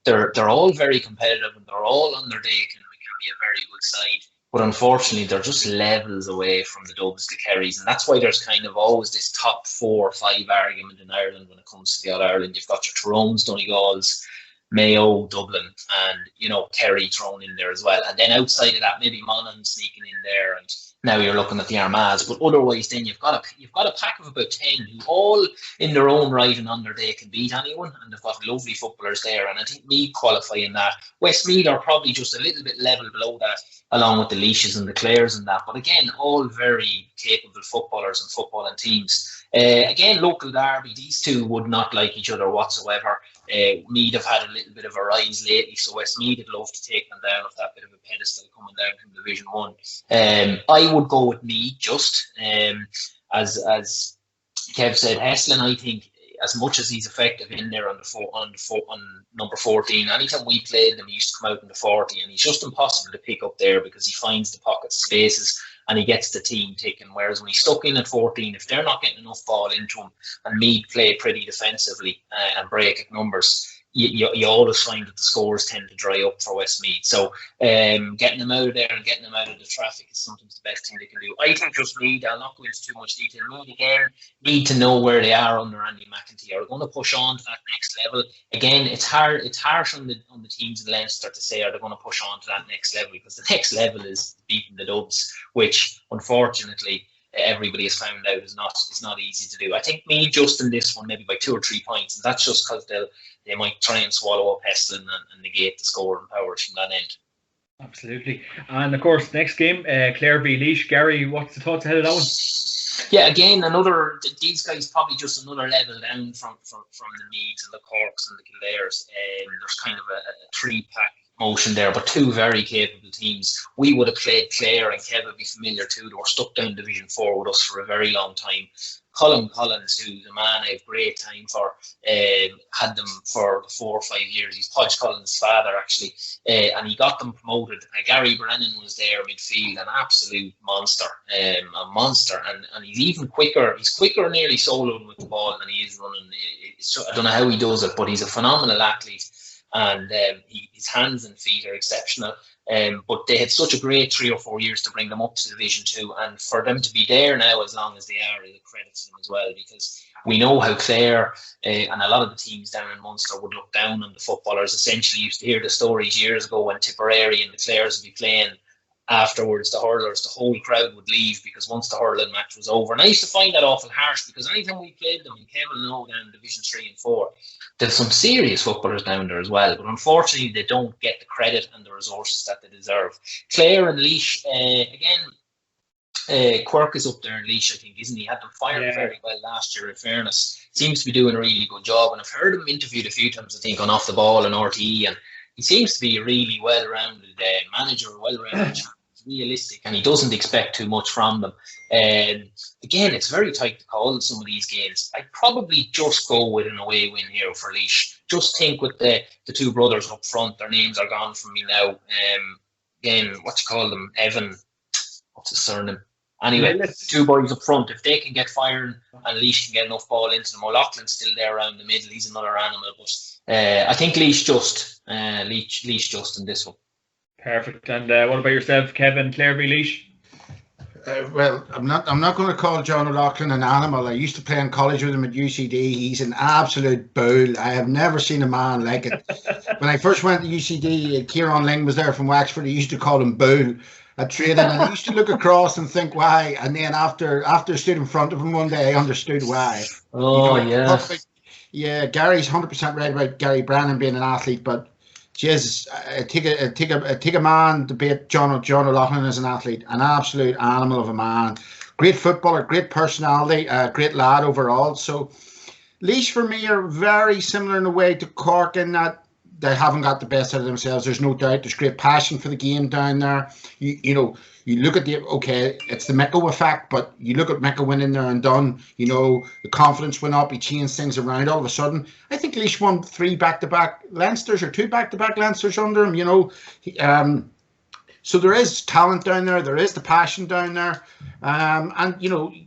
they're all very competitive, and they're all on their day can be a very good side. But unfortunately, they're just levels away from the Dubs, the Kerrys, and that's why there's kind of always this top 4 or 5 argument in Ireland when it comes to the All-Ireland. You've got your Tyrones, Donegals, Mayo, Dublin, and, you know, Kerry thrown in there as well. And then outside of that, maybe Monaghan sneaking in there, and now you're looking at the Armaghs. But otherwise, then you've got a pack of about 10 who all in their own right and on their day can beat anyone, and they've got lovely footballers there. And I think Meath qualify in that. Westmeath are probably just a little bit level below that, along with the Leashes and the Clares and that. But again, all very capable footballers and footballing teams. Again, local derby, these two would not like each other whatsoever. Meath have had a little bit of a rise lately, so Westmeath would love to take them down off that bit of a pedestal coming down from Division 1. I would go with Meath just as Kev said. Heslin, I think, as much as he's effective in there on number 14, anytime we played him, he used to come out in the 40, and he's just impossible to pick up there because he finds the pockets of spaces and he gets the team ticking. Whereas when he's stuck in at 14, if they're not getting enough ball into him, and Meath play pretty defensively and break at numbers, you always find that the scores tend to dry up for Westmeath. So getting them out of there and getting them out of the traffic is sometimes the best thing they can do. I think just Meath, I'll not go into too much detail, Meath again need to know where they are under Andy McEntee. Are they going to push on to that next level? Again, it's harsh on the teams in Leinster to say are they going to push on to that next level, because the next level is beating the Dubs, which unfortunately everybody has found out is not easy to do. I think Meath just in this one maybe by 2 or 3 points, and that's just because they might try and swallow up Heslin and negate the scoring powers from that end. Absolutely. And of course, next game, Clare v Laois. Gary, what's the thoughts ahead of that one? Yeah, again, these guys probably just another level down from the Meaths and the Corks and the Kildares. There's kind of a 3-pack motion there, but 2 very capable teams. We would have played Clare, and Kev would be familiar too. They were stuck down Division 4 with us for a very long time. Colin Collins, who's a man I have great time for, had them for 4 or 5 years. He's Podge Collins' father, actually, and he got them promoted. Gary Brennan was there midfield, an absolute monster, and he's even quicker. He's quicker nearly soloing with the ball than he is running. I don't know how he does it, but he's a phenomenal athlete, and his hands and feet are exceptional. But they had such a great 3 or 4 years to bring them up to Division 2, and for them to be there now as long as they are is a credit to them as well, because we know how Clare and a lot of the teams down in Munster would look down on the footballers. Essentially, used to hear the stories years ago when Tipperary and the Clares would be playing. Afterwards, the hurlers, the whole crowd would leave because once the hurling match was over. And I used to find that awful harsh, because anytime we played them, and Kevin know down in Division 3 and 4, there's some serious footballers down there as well. But unfortunately, they don't get the credit and the resources that they deserve. Clare and Laois, Quirk is up there in Laois, I think, isn't he? Had them fired very well last year, in fairness. Seems to be doing a really good job. And I've heard him interviewed a few times, I think, on Off the Ball and RTE, and he seems to be a really well-rounded manager, well-rounded, realistic, and he doesn't expect too much from them. Again, it's very tight to call some of these games. I'd probably just go with an away win here for Laois. Just think with the 2 brothers up front, their names are gone from me now. Again, what you call them, Evan, what's his surname? Anyway, two boys up front, if they can get firing and Laois can get enough ball into them, O'Loughlin's still there around the middle. He's another animal. But I think Laois just in this one. Perfect. And what about yourself, Kevin? Clare v Laois? Well, I'm not going to call John O'Loughlin an animal. I used to play in college with him at UCD. He's an absolute bull. I have never seen a man like it. When I first went to UCD, Kieran Ling was there from Wexford. He used to call him Bull at training, and I used to look across and think why. And then after I stood in front of him one day, I understood why. Oh, yeah. Yeah, Gary's 100% right about Gary Brannan being an athlete, but Jesus, take a man to beat John O'Loughlin as an athlete, an absolute animal of a man. Great footballer, great personality, great lad overall. So Laois for me are very similar in a way to Cork in that they haven't got the best out of themselves. There's no doubt. There's great passion for the game down there. You look at it's the Mecco effect, but you look at Mecco winning there and done, the confidence went up, he changed things around all of a sudden. I think Laois won 3 back-to-back Leinsters or 2 back-to-back Leinsters under him, so there is talent down there, there is the passion down there. And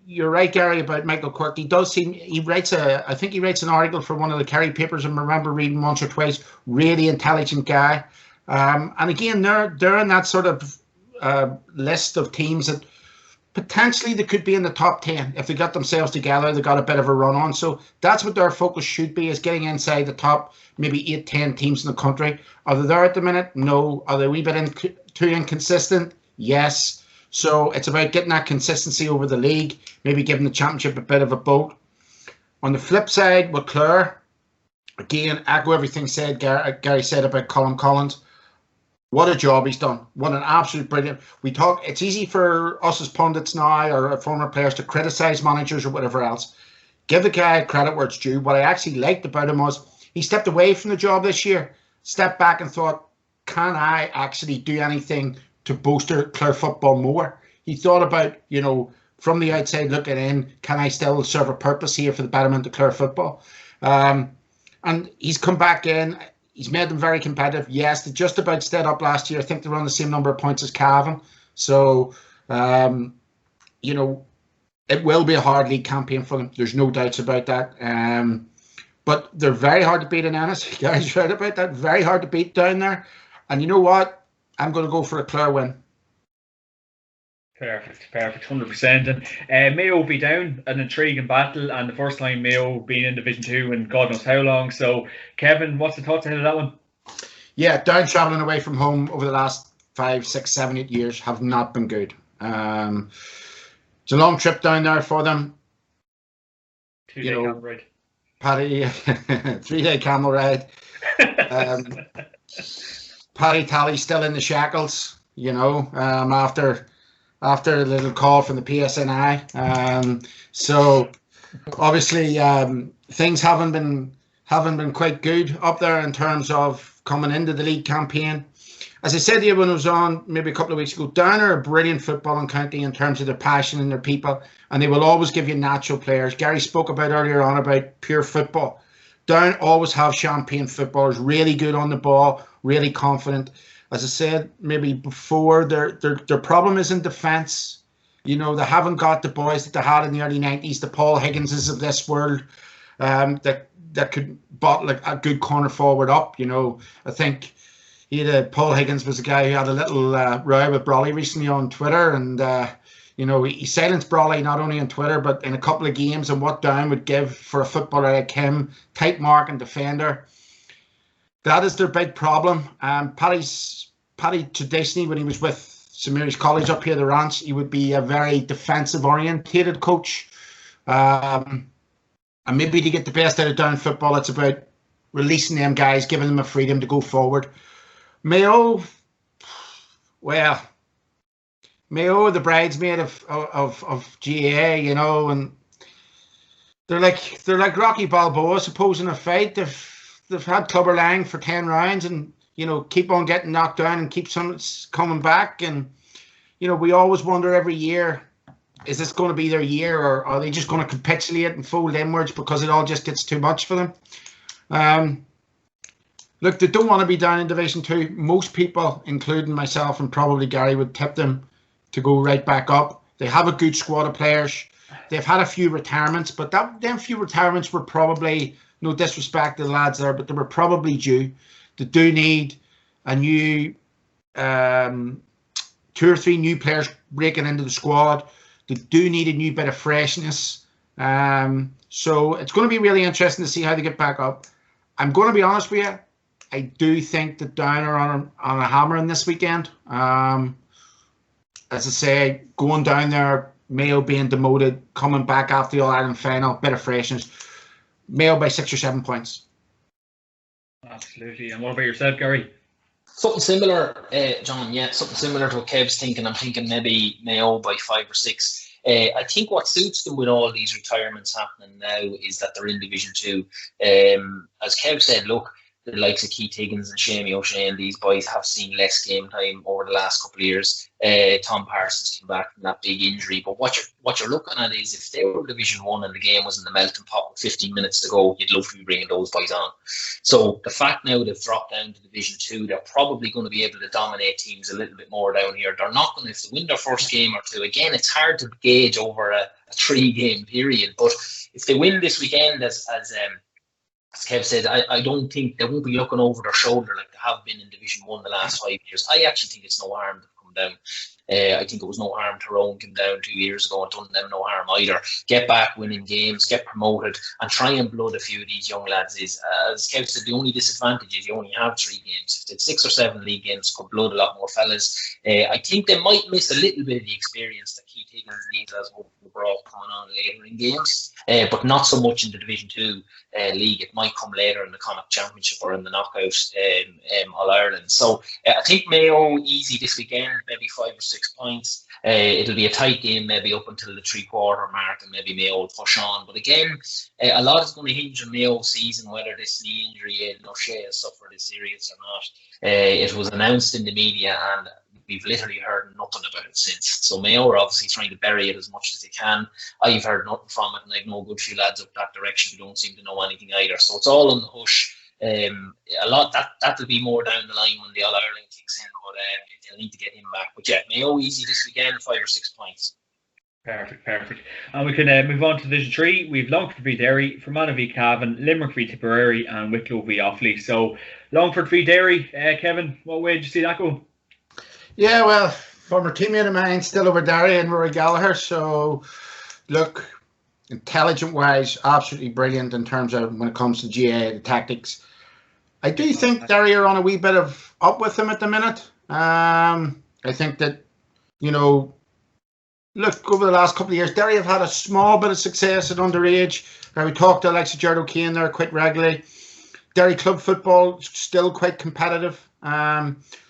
you're right, Gary, about Michael Quirk. He writes an article for one of the Kerry papers, and I remember reading once or twice, really intelligent guy. And again, they're in that sort of list of teams that potentially they could be in the top 10 if they got themselves together. They got a bit of a run on, so that's what their focus should be, is getting inside the top maybe 8-10 teams in the country. Are they there at the minute? No. Are they a wee bit too inconsistent? Yes. So it's about getting that consistency over the league, maybe giving the championship a bit of a boat. On the flip side, with Clare, again, echo everything Gary said about Colin Collins. What a job he's done. What an absolute brilliant. It's easy for us as pundits now or former players to criticise managers or whatever else. Give the guy credit where it's due. What I actually liked about him was he stepped away from the job this year, stepped back and thought, can I actually do anything to bolster Clare football more? He thought about, from the outside looking in, can I still serve a purpose here for the betterment of Clare football? And he's come back in. He's made them very competitive. Yes, they just about stayed up last year. I think they were on the same number of points as Cavan. So, it will be a hard league campaign for them. There's no doubts about that. But they're very hard to beat in Ennis. You guys right about that? Very hard to beat down there. And you know what? I'm going to go for a Clare win. Perfect, 100%. And Mayo will be down, an intriguing battle, and the first time Mayo being in Division 2 in God knows how long. So, Kevin, what's the thoughts ahead of that one? Yeah, down travelling away from home over the last 5, 6, 7, 8 years have not been good. It's a long trip down there for them. 2-day camel ride. Paddy, 3-day camel ride. Paddy Tally still in the shackles, after a little call from the PSNI. So obviously things haven't been quite good up there in terms of coming into the league campaign. As I said to you when I was on maybe a couple of weeks ago, Down are a brilliant footballing county in terms of their passion and their people, and they will always give you natural players. Gary spoke about earlier on about pure football. Down always have champagne footballers, really good on the ball, really confident. As I said maybe before, their problem is in defence. They haven't got the boys that they had in the early 90s, the Paul Higginses of this world, that could bottle a good corner forward up. I think Paul Higgins was a guy who had a little row with Brawley recently on Twitter, and he silenced Brawley not only on Twitter but in a couple of games, and what Down would give for a footballer like him, tight mark and defender. That is their big problem. Paddy traditionally, when he was with St Mary's College up here, the Ranch, he would be a very defensive orientated coach. And maybe to get the best out of Down football, it's about releasing them guys, giving them a freedom to go forward. Mayo, the bridesmaid of GAA, and they're like Rocky Balboa, supposing a fight. They've had Clubber Lang for 10 rounds and, keep on getting knocked down and keep some coming back. And, we always wonder every year, is this going to be their year, or are they just going to capitulate and fold inwards because it all just gets too much for them? Look, they don't want to be down in Division 2. Most people, including myself and probably Gary, would tip them to go right back up. They have a good squad of players. They've had a few retirements, but them few retirements were probably, no disrespect to the lads there, but they were probably due. They do need a new 2 or 3 new players breaking into the squad. They do need a new bit of freshness. So it's going to be really interesting to see how they get back up. I'm going to be honest with you. I do think that Down are on a hammer in this weekend. As I say, going down there, Mayo being demoted, coming back after the All-Ireland final, bit of freshness. Mayo by 6 or 7 points. Absolutely. And what about yourself, Gary? Something similar, John. Yeah, something similar to what Kev's thinking. I'm thinking maybe Mayo by 5 or 6. I think what suits them with all these retirements happening now is that they're in Division 2. As Kev said, look, the likes of Keith Higgins and Shamie O'Shea, these boys have seen less game time over the last couple of years. Tom Parsons came back from that big injury. But what you're looking at is if they were Division 1 and the game was in the melting pot with 15 minutes to go, you'd love to be bringing those boys on. So the fact now they've dropped down to Division 2, they're probably going to be able to dominate teams a little bit more down here. They're not going to, if they win their first game or two, again, it's hard to gauge over a 3-game period. But if they win this weekend, as Kev said, I don't think they won't be looking over their shoulder like they have been in Division 1 the last 5 years. I actually think it's no harm to come down. I think it was no harm Tyrone came down 2 years ago and done them no harm either. Get back winning games, get promoted, and try and blood a few of these young lads. Is, as Kev said, the only disadvantage is you only have 3 games. If they had 6 or 7 league games, could blood a lot more fellas. I think they might miss a little bit of the experience that Keith Higgins needs as we're all coming on later in games, but not so much in the Division 2 league. It might come later in the Connacht Championship or in the knockout All-Ireland. So I think Mayo easy this weekend, maybe 5 or 6 points. It'll be a tight game, maybe up until the 3-quarter mark, and maybe Mayo will push on. But again, a lot is going to hinge on Mayo's season, whether this knee injury in O'Shea has suffered is serious or not. It was announced in the media, and we've literally heard nothing about it since. So Mayo are obviously trying to bury it as much as they can. I've heard nothing from it, and I've no good few lads up that direction who don't seem to know anything either. So it's all on the hush. A lot that'll be more down the line when the All-Ireland kicks in, but they'll need to get him back. But yeah, Mayo easy this weekend, 5 or 6 points. Perfect. And we can move on to Division 3. We've Longford v Derry, Fermanagh v Cavan, Limerick v Tipperary, and Wicklow v Offaly. So Longford v Derry, Kevin, what way did you see that go? Yeah, well, former teammate of mine still over Derry and Rory Gallagher. So look, intelligent-wise, absolutely brilliant in terms of when it comes to GA, the tactics. I do think Derry are on a wee bit of up with them at the minute. I think that, look, over the last couple of years, Derry have had a small bit of success at underage. We talked to Alex Gerard O'Kane there quite regularly. Derry club football still quite competitive.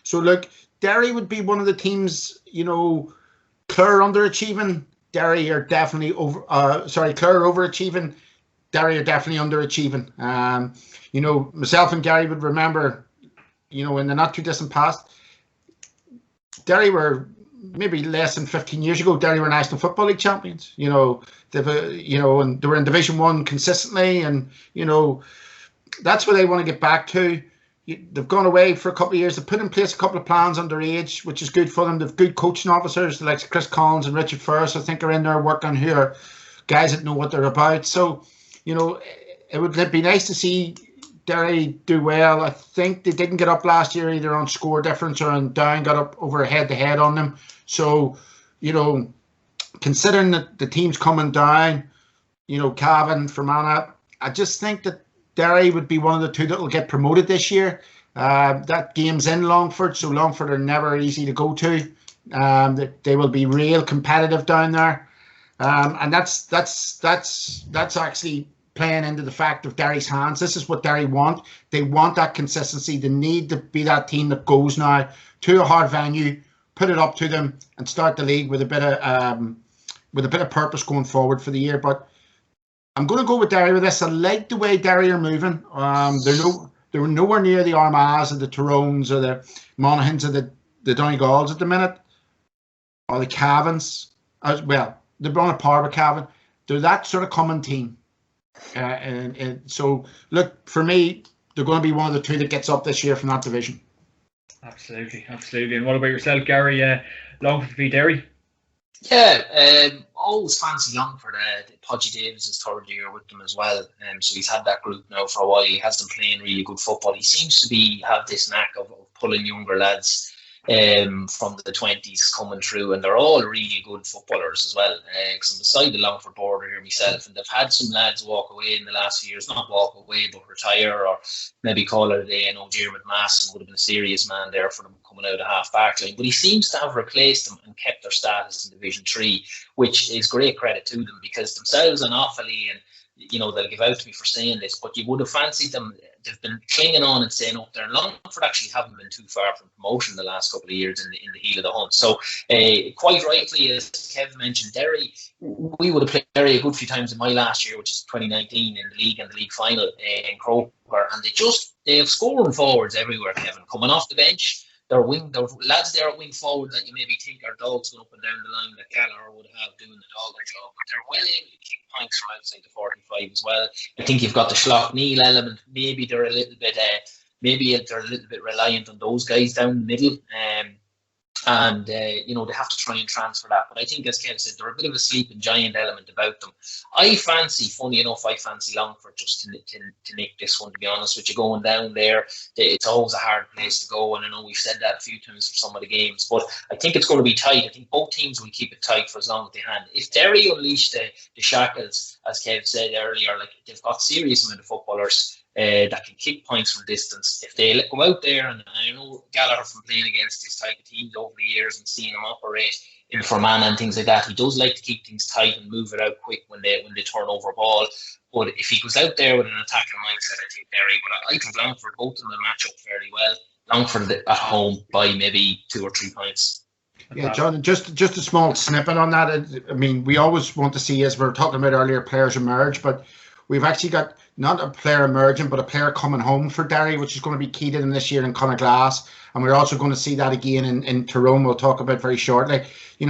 So look, Derry would be one of the teams, Clare underachieving. Derry are definitely Clare overachieving. Derry are definitely underachieving. Myself and Gary would remember, in the not too distant past, Derry were maybe less than 15 years ago. Derry were National Football League champions. They've and they were in Division 1 consistently, and that's where they want to get back to. They've gone away for a couple of years. They've put in place a couple of plans underage, which is good for them. They've good coaching officers like Chris Collins and Richard Ferris, I think, are in there working, who are guys that know what they're about. So, it would be nice to see Derry do well. I think they didn't get up last year either on score difference or on Down got up over head-to-head on them. So, considering that the team's coming down, Cavan, Fermanagh, I just think that Derry would be one of the two that will get promoted this year. That game's in Longford, so Longford are never easy to go to. They will be real competitive down there, and that's actually playing into the fact of Derry's hands. This is what Derry want. They want that consistency. They need to be that team that goes now to a hard venue, put it up to them, and start the league with a bit of purpose going forward for the year. But I'm going to go with Derry with this. I like the way Derry are moving. They're nowhere near the Armaghs or the Tyrones or the Monaghan's or the Donegals at the minute, or the Cavans as well. They're on a par with Cavan. They're that sort of common team. And so, look, for me, they're going to be one of the two that gets up this year from that division. Absolutely. And what about yourself, Gary? Longford v Derry? Yeah, always fancy Longford. Podgy Davis is third year with them as well, so he's had that group now for a while. He has them playing really good football. He seems to have this knack of pulling younger lads from the 20s coming through, and they're all really good footballers as well. Because I'm beside the Longford border here myself, and they've had some lads walk away in the last few years, not walk away, but retire or maybe call it a day. I know Diarmuid Masson would have been a serious man there for them coming out of half-back line, but he seems to have replaced them and kept their status in Division 3, which is great credit to them, because themselves and Offaly, and they'll give out to me for saying this, but you would have fancied them. They've been clinging on and staying up there. And Longford actually haven't been too far from promotion the last couple of years in the heel of the hunt. So quite rightly, as Kev mentioned, Derry, we would have played Derry a good few times in my last year, which is 2019, in the league and the league final in Croker, and they have scoring forwards everywhere, Kevin, coming off the bench. There are lads there at wing forward that you maybe think are dogs going up and down the line that Gallagher would have doing the dogger job, but they're well able to kick points from outside the 45 as well. I think you've got the Schlock Neal element. Maybe they're a little bit reliant on those guys down the middle. And they have to try and transfer that. But I think, as Kev said, they're a bit of a sleeping giant element about them. Funny enough, I fancy Longford just to nick this one, to be honest with you. Going down there, it's always a hard place to go, and I know we've said that a few times for some of the games, but I think it's going to be tight. I think both teams will keep it tight for as long as they can. If Derry unleash the shackles, as Kev said earlier, like, they've got serious amount of footballers that can kick points from distance. If they go out there, and I know Gallagher from playing against this type of teams over the years and seeing them operate in Fermanagh and things like that, he does like to keep things tight and move it out quick when they turn over a ball. But if he goes out there with an attacking mindset, I think Derry. But I think Longford, both of them will match up fairly well. Longford at home by maybe 2 or 3 points. Yeah, John, just a small snippet on that. I mean, we always want to see, as we were talking about earlier, players emerge, but we've actually got not a player emerging, but a player coming home for Derry, which is going to be key to them this year in Conor Glass. And we're also going to see that again in Tyrone, we'll talk about very shortly.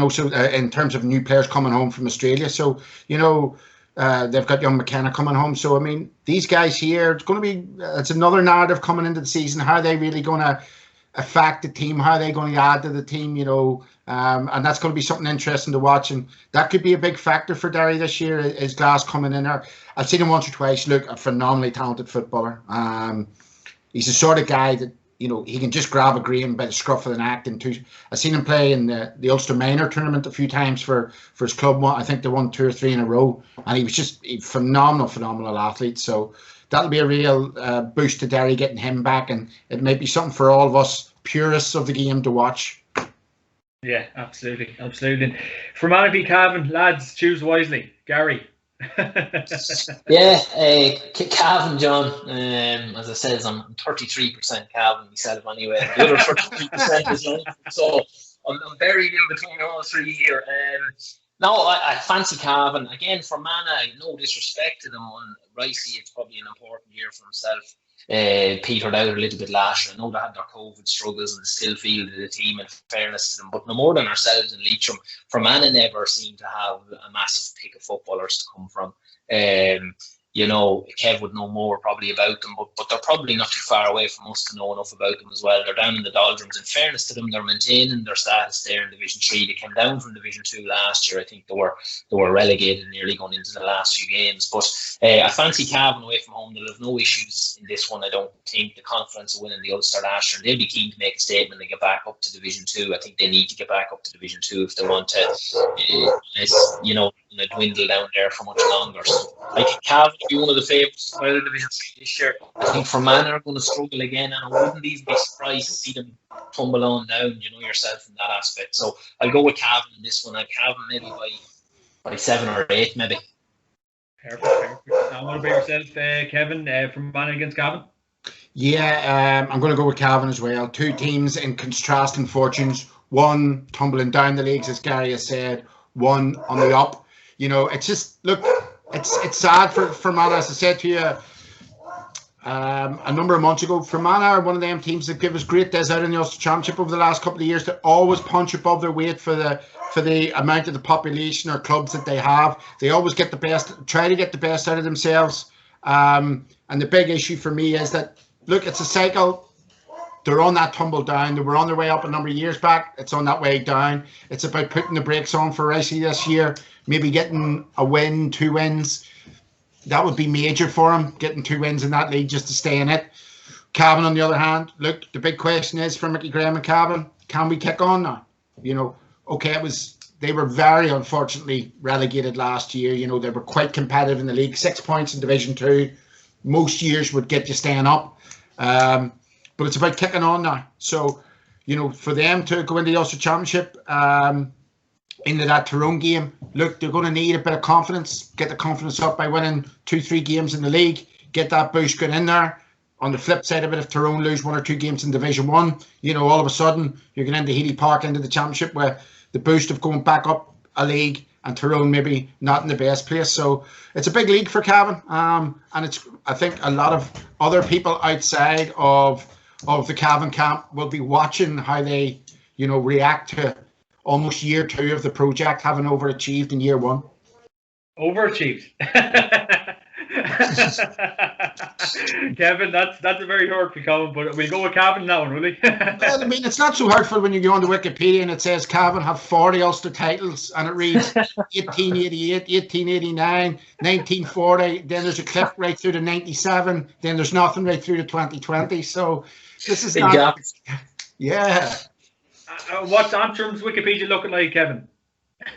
So in terms of new players coming home from Australia. So, they've got young McKenna coming home. So, I mean, these guys here, it's another narrative coming into the season. How are they really going to affect the team? How are they going to add to the team? And that's going to be something interesting to watch. And that could be a big factor for Derry this year, is Glass coming in there. I've seen him once or twice. Look, a phenomenally talented footballer. He's the sort of guy that, he can just grab a green by the scruff of the neck. I've seen him play in the Ulster Minor tournament a few times for his club. I think they won 2 or 3 in a row. And he was just a phenomenal athlete. So that'll be a real boost to Derry, getting him back. And it may be something for all of us purists of the game to watch. Yeah, absolutely. Fermanagh v Cavan, lads, choose wisely. Gary. Yeah, Cavan, John. As I said, I'm 33% Cavan myself anyway. The other 33% is London. So I'm buried in between all three here. No, I fancy Cavan. Again, Fermanagh, no disrespect to them. On Ricey, it's probably an important year for himself. Petered out a little bit last year. I know they had their COVID struggles and still fielded the team, in fairness to them, but no more than ourselves in Leitrim. Fermanagh never seemed to have a massive pick of footballers to come from. Kev would know more probably about them, but they're probably not too far away from us to know enough about them as well. They're down in the doldrums. In fairness to them, they're maintaining their status there in Division 3. They came down from Division 2 last year. I think they were relegated nearly going into the last few games. But I fancy Cavan away from home. They'll have no issues in this one. I don't think the confidence of winning the Ulster last year. They'll be keen to make a statement and get back up to Division 2. I think they need to get back up to Division 2 if they want to, dwindle down there for much longer. So I think Cavan will be one of the favourites for the Division 3 this year. I think Fermanagh are going to struggle again, and I wouldn't even be surprised to see them tumble on down, yourself in that aspect. So I'll go with Cavan in this one. I'll Cavan maybe by 7 or 8 maybe. Perfect. And what about yourself, Kevin, Fermanagh against Cavan? Yeah, I'm going to go with Cavan as well. 2 teams in contrasting fortunes. One tumbling down the leagues, as Gary has said. One on the up. It's just, look, it's sad for Fermanagh, as I said to you a number of months ago. Fermanagh are one of them teams that give us great days out in the Ulster Championship over the last couple of years. They always punch above their weight for the amount of the population or clubs that they have. They always get the best, try to get the best out of themselves. And the big issue for me is that, look, it's a cycle. they're on that tumble down. They were on their way up a number of years back. It's on that way down. It's about putting the brakes on for Ricey this year, maybe getting a win, 2 wins. That would be major for him, getting 2 wins in that league just to stay in it. Cavan, on the other hand, look, the big question is for Mickey Graham and Cavan, can we kick on now? You know, okay, they were very unfortunately relegated last year. You know, they were quite competitive in the league, 6 points in Division 2. Most years would get you staying up. But it's about kicking on now. So, you know, for them to go into the Ulster Championship, into that Tyrone game, look, they're going to need a bit of confidence. Get the confidence up by winning 2-3 games in the league. Get that boost going in there. On the flip side of it, if Tyrone lose 1 or 2 games in Division 1, you know, all of a sudden, you're going into Healy Park into the Championship where the boost of going back up a league and Tyrone maybe not in the best place. So it's a big league for Cavan. And it's, I think, a lot of other people outside of the Cavan camp will be watching how they, you know, react to almost year 2 of the project, having overachieved in year 1. Overachieved. Kevin, that's a very hurtful comment, but we'll go with Cavan on that one, will we? Well, I mean, it's not so hurtful when you go on to Wikipedia and it says Cavan have 40 Ulster titles and it reads 1888, 1889, 1940, then there's a clip right through to 97, then there's nothing right through to 2020. So this is not... Yeah. What's Antrim's Wikipedia looking like, Kevin?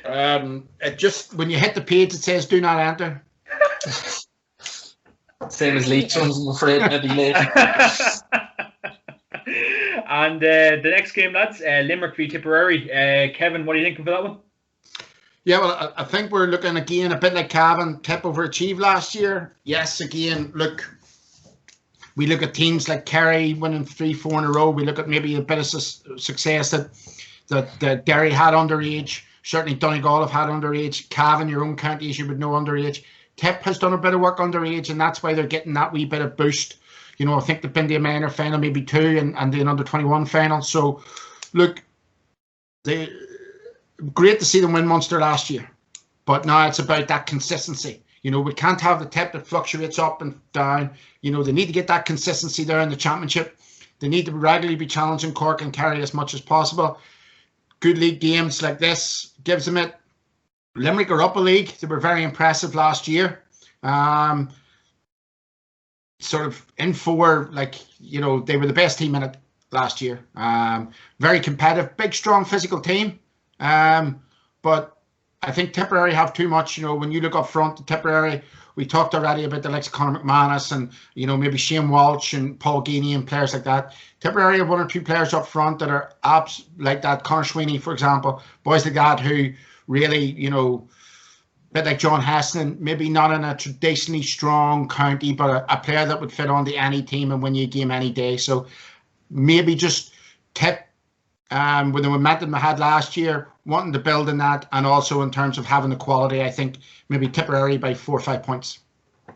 It just, when you hit the page, it says do not enter. Same as Leitrim's, I'm afraid, maybe late. And the next game, lads, Limerick v Tipperary. Kevin, what are you thinking for that one? Yeah, well, I think we're looking again a bit like Cavan. Tip overachieved last year. Yes, again, look, we look at teams like Kerry winning 3-4 in a row. We look at maybe a bit of success that Derry had underage. Certainly Donegal have had underage. Cavan, your own county, as you would know, underage. Tip has done a bit of work underage, and that's why they're getting that wee bit of boost. You know, I think they've been to a minor final, maybe 2, and the under-21 final. So, look, great to see them win Munster last year. But now it's about that consistency. You know, we can't have the Tip that fluctuates up and down. You know, they need to get that consistency there in the championship. They need to regularly be challenging Cork and Kerry as much as possible. Good league games like this gives them it. Limerick are up a league. They were very impressive last year. Sort of in 4, like, you know, they were the best team in it last year. Very competitive, big, strong, physical team. But I think Tipperary have too much. You know, when you look up front to Tipperary, we talked already about the likes of Conor McManus and, you know, maybe Shane Walsh and Paul Geaney and players like that. Tipperary have 1 or 2 players up front that are abs like that. Conor Sweeney, for example, boys like that who really, you know, a bit like John Heston, maybe not in a traditionally strong county, but a player that would fit onto any team and win you a game any day. So maybe just Tip, with the momentum they had last year, wanting to build in that, and also in terms of having the quality, I think maybe Tipperary by 4 or 5 points.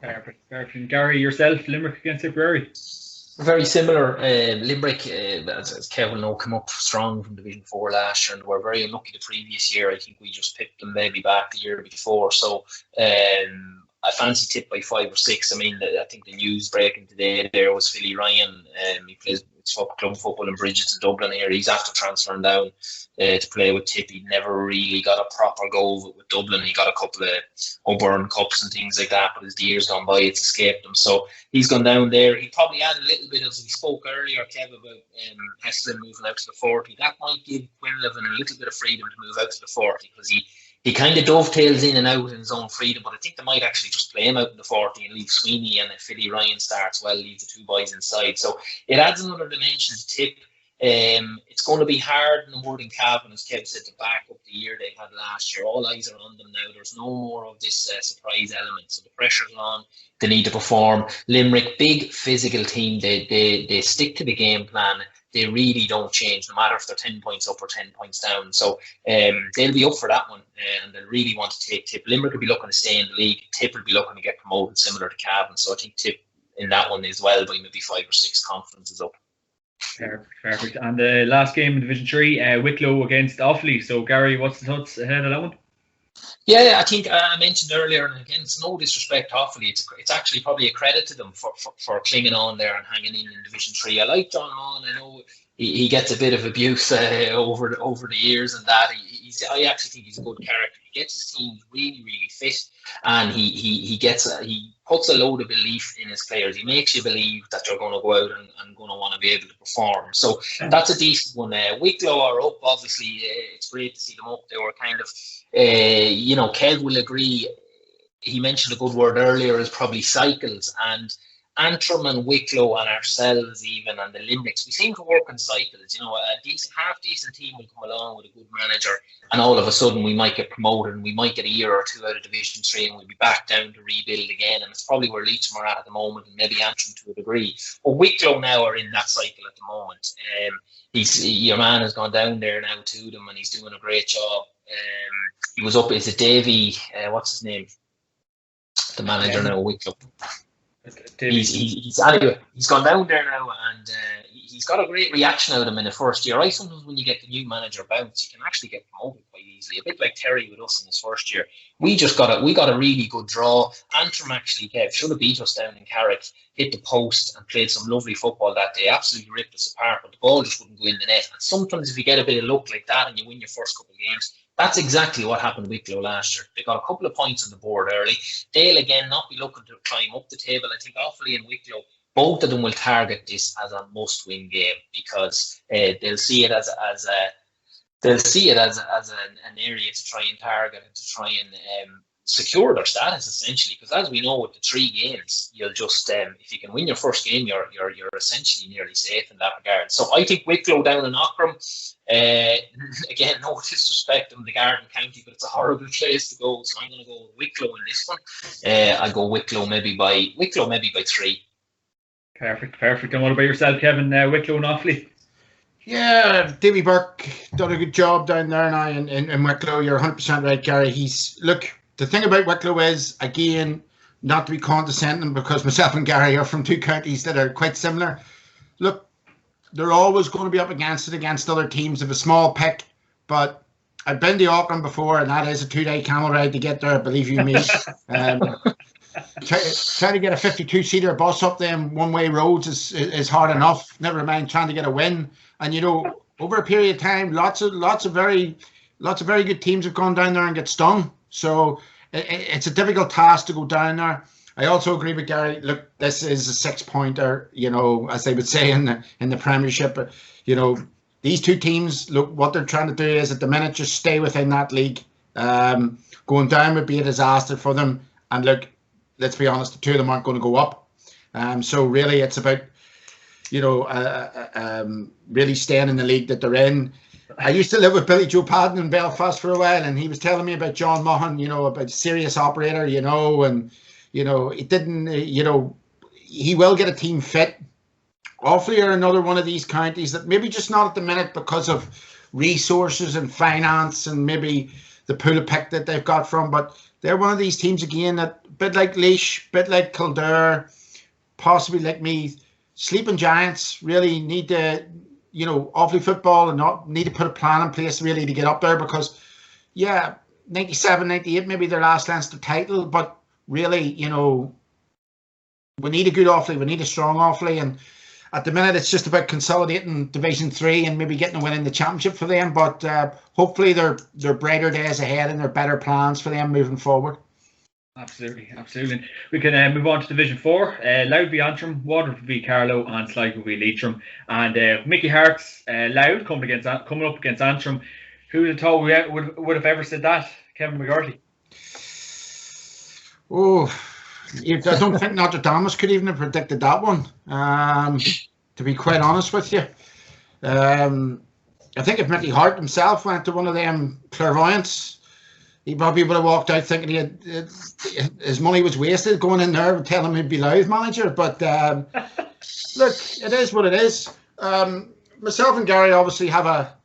Perfect. Gary, yourself, Limerick against Tipperary. Very similar. Limerick, as Kevin know, came up strong from Division 4 last year and were very unlucky the previous year. I think we just picked them maybe back the year before. So I fancy Tip by 5 or 6. I mean, I think the news breaking today there was Philly Ryan. He plays club football in Bridget's in Dublin here. He's after transferring down to play with Tip. He never really got a proper go with Dublin. He got a couple of O'Byrne Cups and things like that, but as the years gone by, it's escaped him. So he's gone down there. He probably had a little bit, as we spoke earlier, Kev, about Heslin moving out to the 40. That might give Quinlivan a little bit of freedom to move out to the 40 because he kind of dovetails in and out in his own freedom, but I think they might actually just play him out in the 40 and leave Sweeney, and if Philly Ryan starts well, leave the 2 boys inside. So it adds another dimension to Tip. It's going to be hard in the Word and Cavan, as Kev said, to back up the year they had last year. All eyes are on them now. There's no more of this surprise element. So the pressure's on. They need to perform. Limerick, big physical team. They stick to the game plan. They really don't change, no matter if they're 10 points up or 10 points down. So they'll be up for that one, and they'll really want to take Tip. Limerick will be looking to stay in the league. Tip will be looking to get promoted, similar to Cavan. So I think Tip in that one as well by maybe 5 or 6. Confidence is up. Perfect. And the last game in Division 3, Wicklow against Offaly. So Gary, what's the thoughts ahead of that one? Yeah, I think I mentioned earlier, and again, it's no disrespect to Offaly. It's actually probably a credit to them for clinging on there and hanging in Division 3. I like John Maughan. I know he gets a bit of abuse over the years, and that I actually think he's a good character. He gets his team really, really fit, and he puts a load of belief in his players. He makes you believe that you're going to go out and going to want to be able to perform. So that's a decent one. Wicklow are up, obviously. It's great to see them up. They were kind of, Kev will agree. He mentioned a good word earlier is probably cycles, and Antrim and Wicklow and ourselves even and the Limerick's, we seem to work in cycles. A half decent team will come along with a good manager, and all of a sudden we might get promoted and we might get a year or two out of Division 3 and we'll be back down to rebuild again, and it's probably where Leitrim are at the moment, and maybe Antrim to a degree. But Wicklow now are in that cycle at the moment. Your man has gone down there now to them and he's doing a great job. He was up, is it Davy, what's his name? The manager now of Wicklow. He's gone down there now, and he's got a great reaction out of him in the first year. Sometimes when you get the new manager bounce, you can actually get promoted quite easily. A bit like Terry with us in his first year. We got a really good draw. Antrim actually, Kev, should have beat us down in Carrick, hit the post and played some lovely football that day. Absolutely ripped us apart, but the ball just wouldn't go in the net. And sometimes if you get a bit of luck like that and you win your first couple of games, that's exactly what happened to Wicklow last year. They got a couple of points on the board early. They'll again not be looking to climb up the table. I think Offaly and Wicklow, both of them will target this as a must-win game, because they'll see it as an area to try and target and to try and secure their status, essentially. Because as we know, with the 3 games, you'll just if you can win your first game, you're essentially nearly safe in that regard. So I think Wicklow down in Ockram. Again, no disrespect on the Garden County, but it's a horrible place to go. So I'm going to go with Wicklow in this one. I'll go Wicklow maybe by 3. Perfect. And what about yourself, Kevin? Wicklow and Offaly? Yeah, Davy Burke done a good job down there now in Wicklow. You're 100% right, Gary. The thing about Wicklow is, again, not to be condescending, because myself and Gary are from 2 counties that are quite similar. Look, they're always going to be up against other teams of a small pick, but I've been to Auckland before, and that is a 2-day camel ride to get there, believe you me. Trying to get a 52-seater bus up them one-way roads is hard enough. Never mind trying to get a win. And over a period of time, lots of very good teams have gone down there and get stung. So it's a difficult task to go down there. I also agree with Gary. Look, this is a 6-pointer, as they would say in the Premiership. These 2 teams, look, what they're trying to do is at the minute just stay within that league. Going down would be a disaster for them. And look, let's be honest, the 2 of them aren't going to go up. So really, it's about really staying in the league that they're in. I used to live with Billy Joe Padden in Belfast for a while, and he was telling me about John Maughan, about serious operator, and he didn't, he will get a team fit. Offaly are another one of these counties that maybe just not at the minute because of resources and finance and maybe the pool of pick that they've got from, but they're one of these teams again that, a bit like Laois, a bit like Kildare, possibly like Meath, sleeping giants really need to, Offaly football and not need to put a plan in place really to get up there, because 97, 98, maybe their last Leinster title, but really, we need a good Offaly, we need a strong Offaly, and at the minute it's just about consolidating Division 3 and maybe getting a win in the championship for them, but hopefully there are brighter days ahead and there are better plans for them moving forward. Absolutely. We can move on to Division 4. Louth v Antrim, Waterford v Carlow, and Sligo v Leitrim. And Mickey Hart's Louth coming up against Antrim. Who would have thought would have ever said that? Kevin McGarty. Oh, I don't think Nostradamus could even have predicted that one, to be quite honest with you. I think if Mickey Hart himself went to one of them clairvoyants, he probably would have walked out thinking his money was wasted going in there and telling him he'd be Louth manager. But look, it is what it is. Myself and Gary obviously have a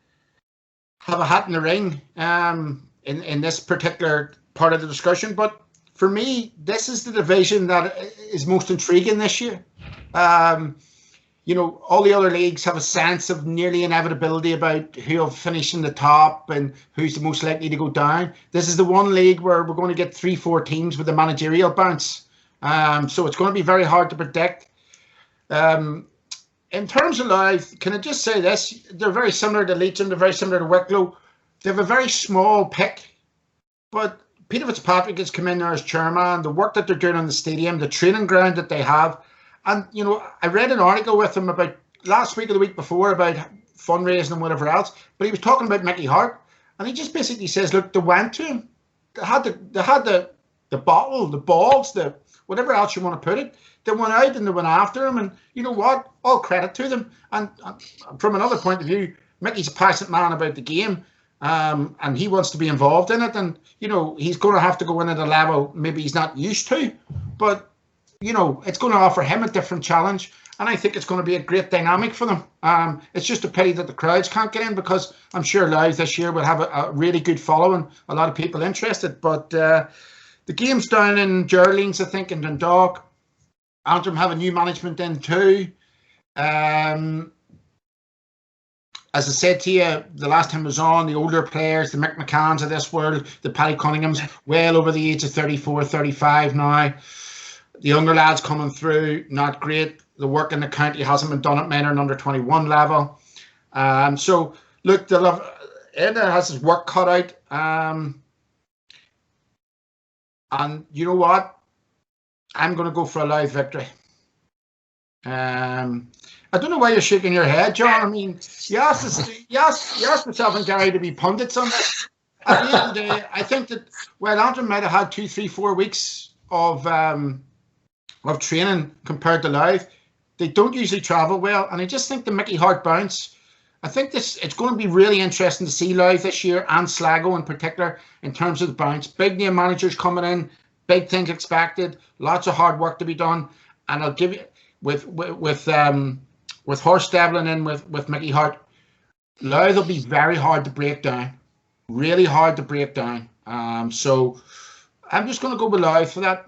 hat in the ring in this particular part of the discussion. But for me, this is the division that is most intriguing this year. all the other leagues have a sense of nearly inevitability about who'll finish in the top and who's the most likely to go down. This is the one league where we're going to get 3-4 teams with a managerial bounce. So it's going to be very hard to predict. In terms of Louth, can I just say this? They're very similar to Leitrim. They're very similar to Wicklow. They have a very small pick, but Peter Fitzpatrick has come in there as chairman. The work that they're doing on the stadium, the training ground that they have. And, I read an article with him about last week or the week before about fundraising and whatever else, but he was talking about Mickey Hart, and he just basically says, look, they went to him. They had the bottle, the balls, the whatever else you want to put it. They went out and they went after him, and you know what? All credit to them. And from another point of view, Mickey's a passionate man about the game, and he wants to be involved in it. And, he's going to have to go in at a level maybe he's not used to, but it's going to offer him a different challenge, and I think it's going to be a great dynamic for them. It's just a pity that the crowds can't get in, because I'm sure Louth this year will have a really good following, a lot of people interested. But the game's down in Gerlings, I think, in Dundalk. Antrim have a new management in too. As I said to you, the last time I was on, the older players, the Mick McCanns of this world, the Paddy Cunninghams, well over the age of 34, 35 now. The younger lads coming through, not great. The work in the county hasn't been done at minor and under 21 level. So, look, Ed has his work cut out. And you know what? I'm going to go for a Louth victory. I don't know why you're shaking your head, John. I mean, you asked myself and Gary to be pundits on this. At the end of the day, I think that Antrim might have had 2, 3, 4 weeks of training compared to Louth. They don't usually travel well, and I just think the Mickey Hart bounce. I think it's going to be really interesting to see Louth this year, and Sligo in particular, in terms of the bounce. Big name managers coming in, big things expected, lots of hard work to be done, and I'll give you with Horst Devlin in with Mickey Hart, Louth will be very hard to break down, really hard to break down. So I'm just going to go with Louth for that.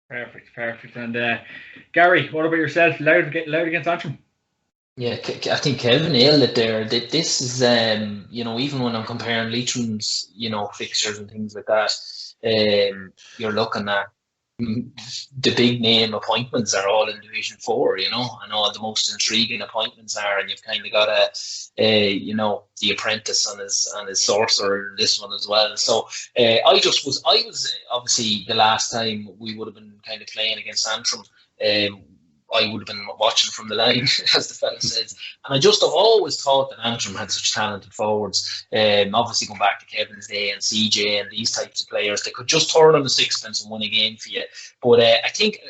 Perfect. And Gary, what about yourself? Louth against Antrim? Yeah, I think Kevin nailed it there. This is, even when I'm comparing Leitrim's, fixtures and things like that, you're looking at the big name appointments are all in Division 4, and all the most intriguing appointments are, and you've kind of got the apprentice on his sorcerer in this one as well. So I was obviously the last time we would have been kind of playing against Antrim, I would have been watching from the line, as the fella says. And I've always thought that Antrim had such talented forwards. Obviously, going back to Kevin's day and CJ and these types of players, they could just turn on the sixpence and win a game for you. But I think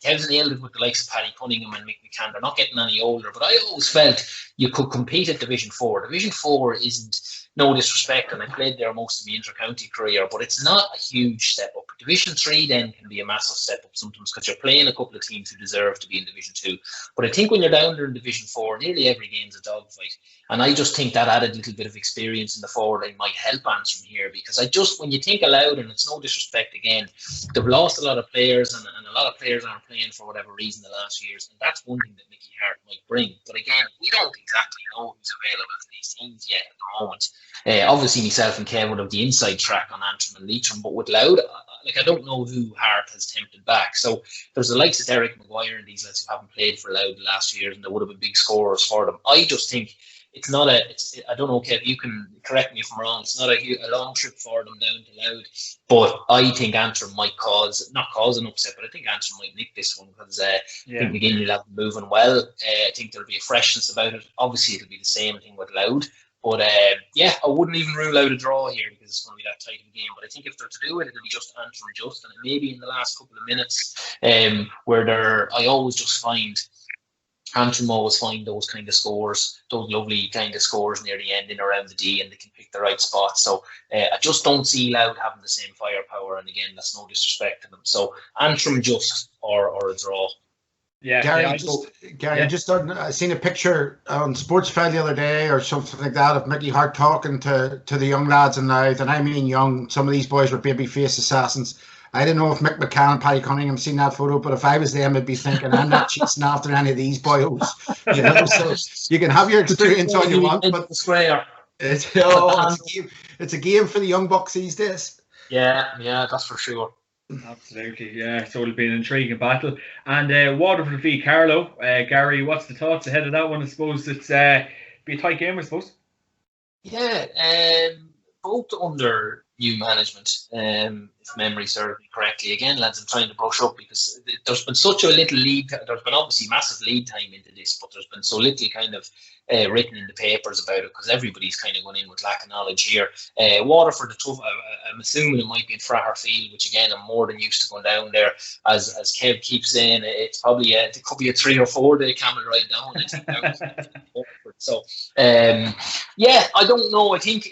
Kevin's nailed it with the likes of Paddy Cunningham and Mick McCann. They're not getting any older, but I always felt you could compete at Division 4. Division 4 isn't, no disrespect, and I played there most of my inter-county career, but it's not a huge step up. Division 3 then can be a massive step up sometimes, because you're playing a couple of teams who deserve to be in Division 2. But I think when you're down there in Division 4, nearly every game's a dogfight. And I just think that added a little bit of experience in the forward line might help Antrim here, because when you think aloud, and it's no disrespect again, they've lost a lot of players, and a lot of players aren't playing for whatever reason the last years, and that's one thing that Mickey Hart might bring. But again, we don't exactly know who's available for these teams yet at the moment. Obviously, myself and Kev would have the inside track on Antrim and Leitrim, but with Louth, I don't know who Hart has tempted back. So there's the likes of Derek Maguire and these lads who haven't played for Louth the last few years, and there would have been big scorers for them. I just think it's not I don't know, Kev, you can correct me if I'm wrong, it's not a long trip for them down to Louth, but I think Antrim might not cause an upset, but I think Antrim might nick this one, because I think McGinn will have them moving well. I think there'll be a freshness about it. Obviously, it'll be the same thing with Louth. But I wouldn't even rule out a draw here, because it's going to be that tight of a game. But I think if they're to do it, it'll be just Antrim just, and maybe in the last couple of minutes, I always just find Antrim always find those kind of scores, those lovely kind of scores near the end in around the D, and they can pick the right spot. So I just don't see Louth having the same firepower, and again, that's no disrespect to them. So Antrim just or a draw. Yeah, Gary, I seen a picture on Sportsfile the other day or something like that of Mickey Hart talking to the young lads in Louth, and I mean young. Some of these boys were babyface assassins. I don't know if Mick McCann and Paddy Cunningham seen that photo, but if I was them, I'd be thinking, I'm not chasing after any of these boys. So you can have your experience all you want, but it's a game for the young bucks these days. Yeah, that's for sure. Absolutely, yeah. So it'll be an intriguing battle. And Waterford v Carlow. Gary, what's the thoughts ahead of that one? I suppose it's be a tight game, I suppose. Yeah, both under new management, if memory serves me correctly. Again, lads, I'm trying to brush up because there's been such a little lead. There's been obviously massive lead time into this, but there's been so little kind of written in the papers about it because everybody's kind of gone in with lack of knowledge here. Waterford, I'm assuming it might be in Fraherfield, which again, I'm more than used to going down there. As Kev keeps saying, it's probably it could be a 3 or 4 day camel ride down. I think Waterford. So, yeah, I don't know. I think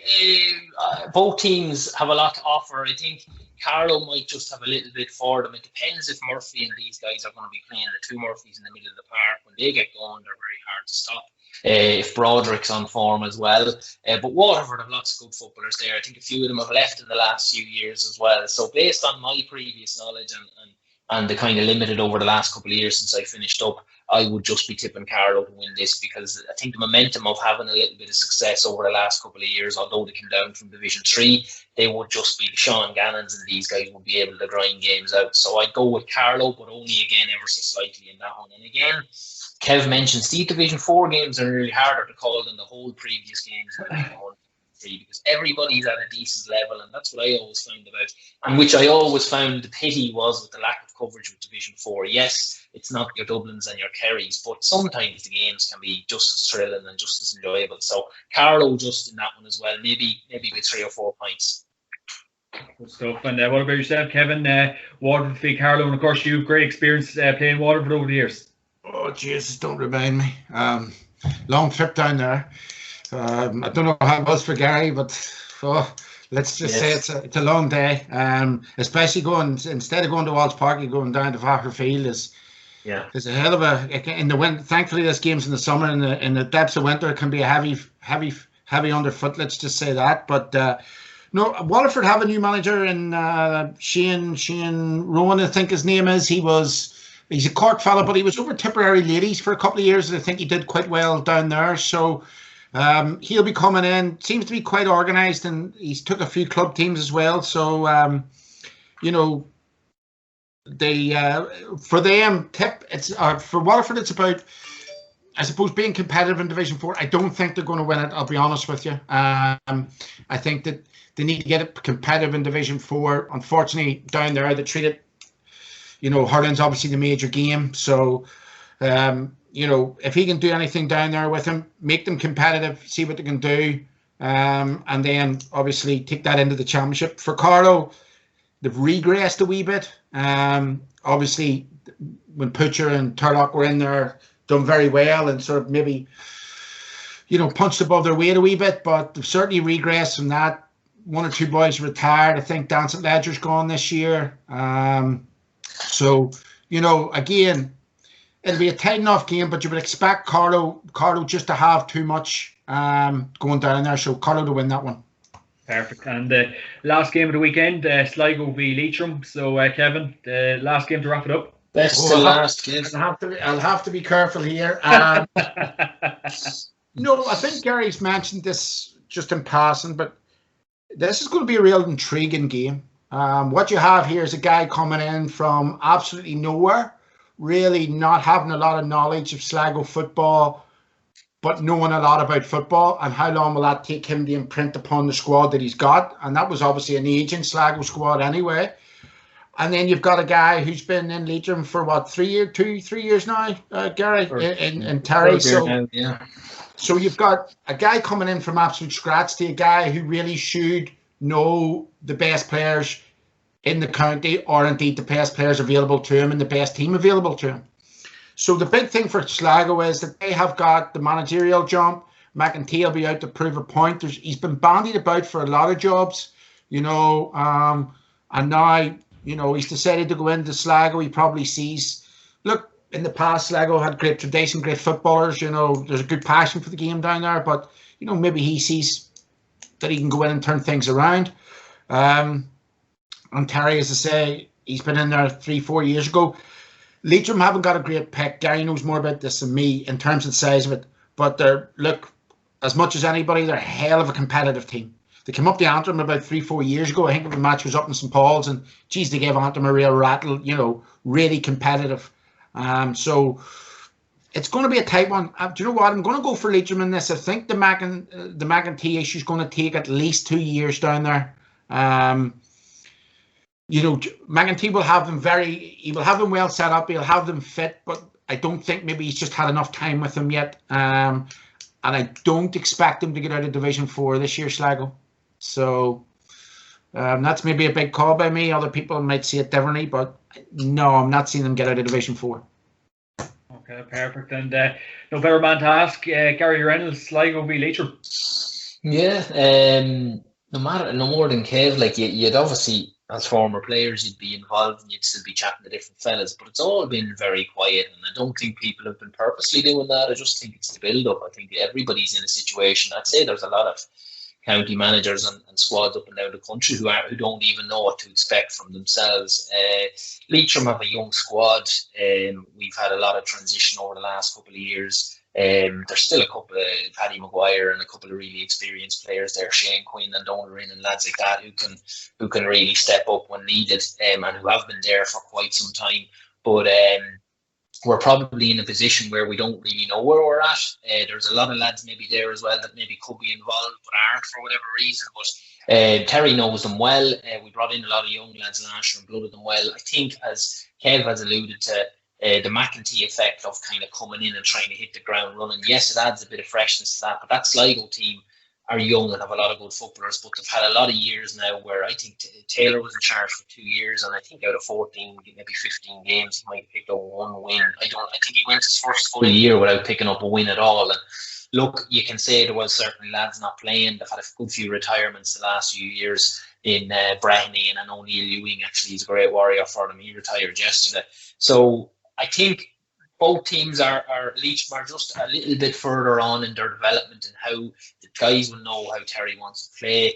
both teams have a lot to offer. I think Carlow might just have a little bit for them. It depends if Murphy and these guys are going to be playing the two Murphys in the middle of the park. When they get going, they're very hard to stop. If Broderick's on form as well. But Waterford have lots of good footballers there. I think a few of them have left in the last few years as well. So based on my previous knowledge and the kind of limited over the last couple of years since I finished up, I would just be tipping Carlow to win this because I think the momentum of having a little bit of success over the last couple of years, although they came down from Division 3, they would just be the Sean Gannons and these guys would be able to grind games out. So I'd go with Carlow, but only again ever so slightly in that one. And again, Kev mentioned Steve Division 4 games are really harder to call than the whole previous games in Division 1 3 because everybody's at a decent level, and that's what I always found about, and which I always found the pity was with the lack of coverage with Division 4. Yes, it's not your Dublins and your Kerrys, but sometimes the games can be just as thrilling and just as enjoyable. So Carlow just in that one as well, maybe with 3 or 4 points. Good stuff. And what about yourself, Kevin? Waterford v Carlow, and of course you've great experience playing Waterford over the years. Oh, Jesus, don't remind me. Long trip down there. I don't know how it was for Gary, but let's just say it's a long day. Especially instead of going to Walsh Park, you're going down to Fraherfield is a hell of a. In the winter, thankfully, this game's in the summer. In the depths of winter, it can be a heavy underfoot. Let's just say that. But no, Waterford have a new manager in Shane Rowan, I think his name is. He's a Cork fella, but he was over Tipperary Ladies for a couple of years, and I think he did quite well down there. So he'll be coming in. Seems to be quite organised, and he's took a few club teams as well. So they for them for Waterford, it's about, I suppose, being competitive in Division 4. I don't think they're going to win it. I'll be honest with you. I think that they need to get it competitive in Division 4. Unfortunately, down there they treat it. Hurling's obviously the major game. So, if he can do anything down there with him, make them competitive, see what they can do, and then obviously take that into the championship. For Carlow, they've regressed a wee bit. Obviously, when Putcher and Turlock were in there, done very well and sort of maybe, punched above their weight a wee bit, but they've certainly regressed from that. 1 or 2 boys retired. I think Dancing Ledger's gone this year. So, again, it'll be a tight enough game, but you would expect Carlow just to have too much going down there. So Carlow to win that one. Perfect. And the last game of the weekend, Sligo v Leitrim. So, Kevin, the last game to wrap it up. Last game. I'll have to be careful here. No, I think Gary's mentioned this just in passing, but this is going to be a real intriguing game. What you have here is a guy coming in from absolutely nowhere, really not having a lot of knowledge of Sligo football, but knowing a lot about football, and how long will that take him to imprint upon the squad that he's got? And that was obviously an aging Sligo squad anyway. And then you've got a guy who's been in Leitrim for what, 3 years now, Gary, in Terry. So you've got a guy coming in from absolute scratch to a guy who really should know the best players in the county, or indeed the best players available to him and the best team available to him. So the big thing for Sligo is that they have got the managerial jump. McEntee will be out to prove a point. He's been bandied about for a lot of jobs, and now, he's decided to go into Sligo. He probably sees, look, in the past, Sligo had great tradition, great footballers. There's a good passion for the game down there, but maybe he sees that he can go in and turn things around. And Terry, as I say, he's been in there 3-4 years ago. Leitrim haven't got a great pick. Gary knows more about this than me in terms of the size of it. But look, as much as anybody, they're a hell of a competitive team. They came up to Antrim about 3-4 years ago. I think the match was up in St. Paul's, and geez, they gave Antrim a real rattle. Really competitive. So it's going to be a tight one. Do you know what? I'm going to go for Leitrim in this. I think the McEntee issue is going to take at least 2 years down there. McEntee will have them he will have them well set up. He'll have them fit, but I don't think maybe he's just had enough time with them yet. And I don't expect him to get out of Division 4 this year, Sligo. So that's maybe a big call by me. Other people might see it differently, but no, I'm not seeing them get out of Division 4. Okay, perfect. And no better man to ask, Gary Reynolds, Sligo v Leitrim. Yeah, no more than Kev, like you'd obviously, as former players, you'd be involved and you'd still be chatting to different fellas, but it's all been very quiet, and I don't think people have been purposely doing that. I just think it's the build-up. I think everybody's in a situation. I'd say there's a lot of county managers and squads up and down the country who don't even know what to expect from themselves. Leitrim have a young squad. We've had a lot of transition over the last couple of years. There's still a couple of Paddy Maguire and a couple of really experienced players there, Shane Quinn and Donaldin and lads like that who can really step up when needed, and who have been there for quite some time. But we're probably in a position where we don't really know where we're at. There's a lot of lads maybe there as well that maybe could be involved but aren't for whatever reason. But Terry knows them well. We brought in a lot of young lads last year and blooded them well. I think, as Kev has alluded to, the McEntee effect of kind of coming in and trying to hit the ground running. Yes, it adds a bit of freshness to that, but that Sligo team are young and have a lot of good footballers, but they've had a lot of years now where I think Taylor was in charge for 2 years, and I think out of 14, maybe 15 games, he might have picked up one win. I think he went his first full year without picking up a win at all. And look, you can say there was certainly lads not playing. They've had a good few retirements the last few years in Breheny, and I know Neil Ewing actually, he's a great warrior for them. He retired yesterday. So I think both teams Leitrim are just a little bit further on in their development and how the guys will know how Terry wants to play.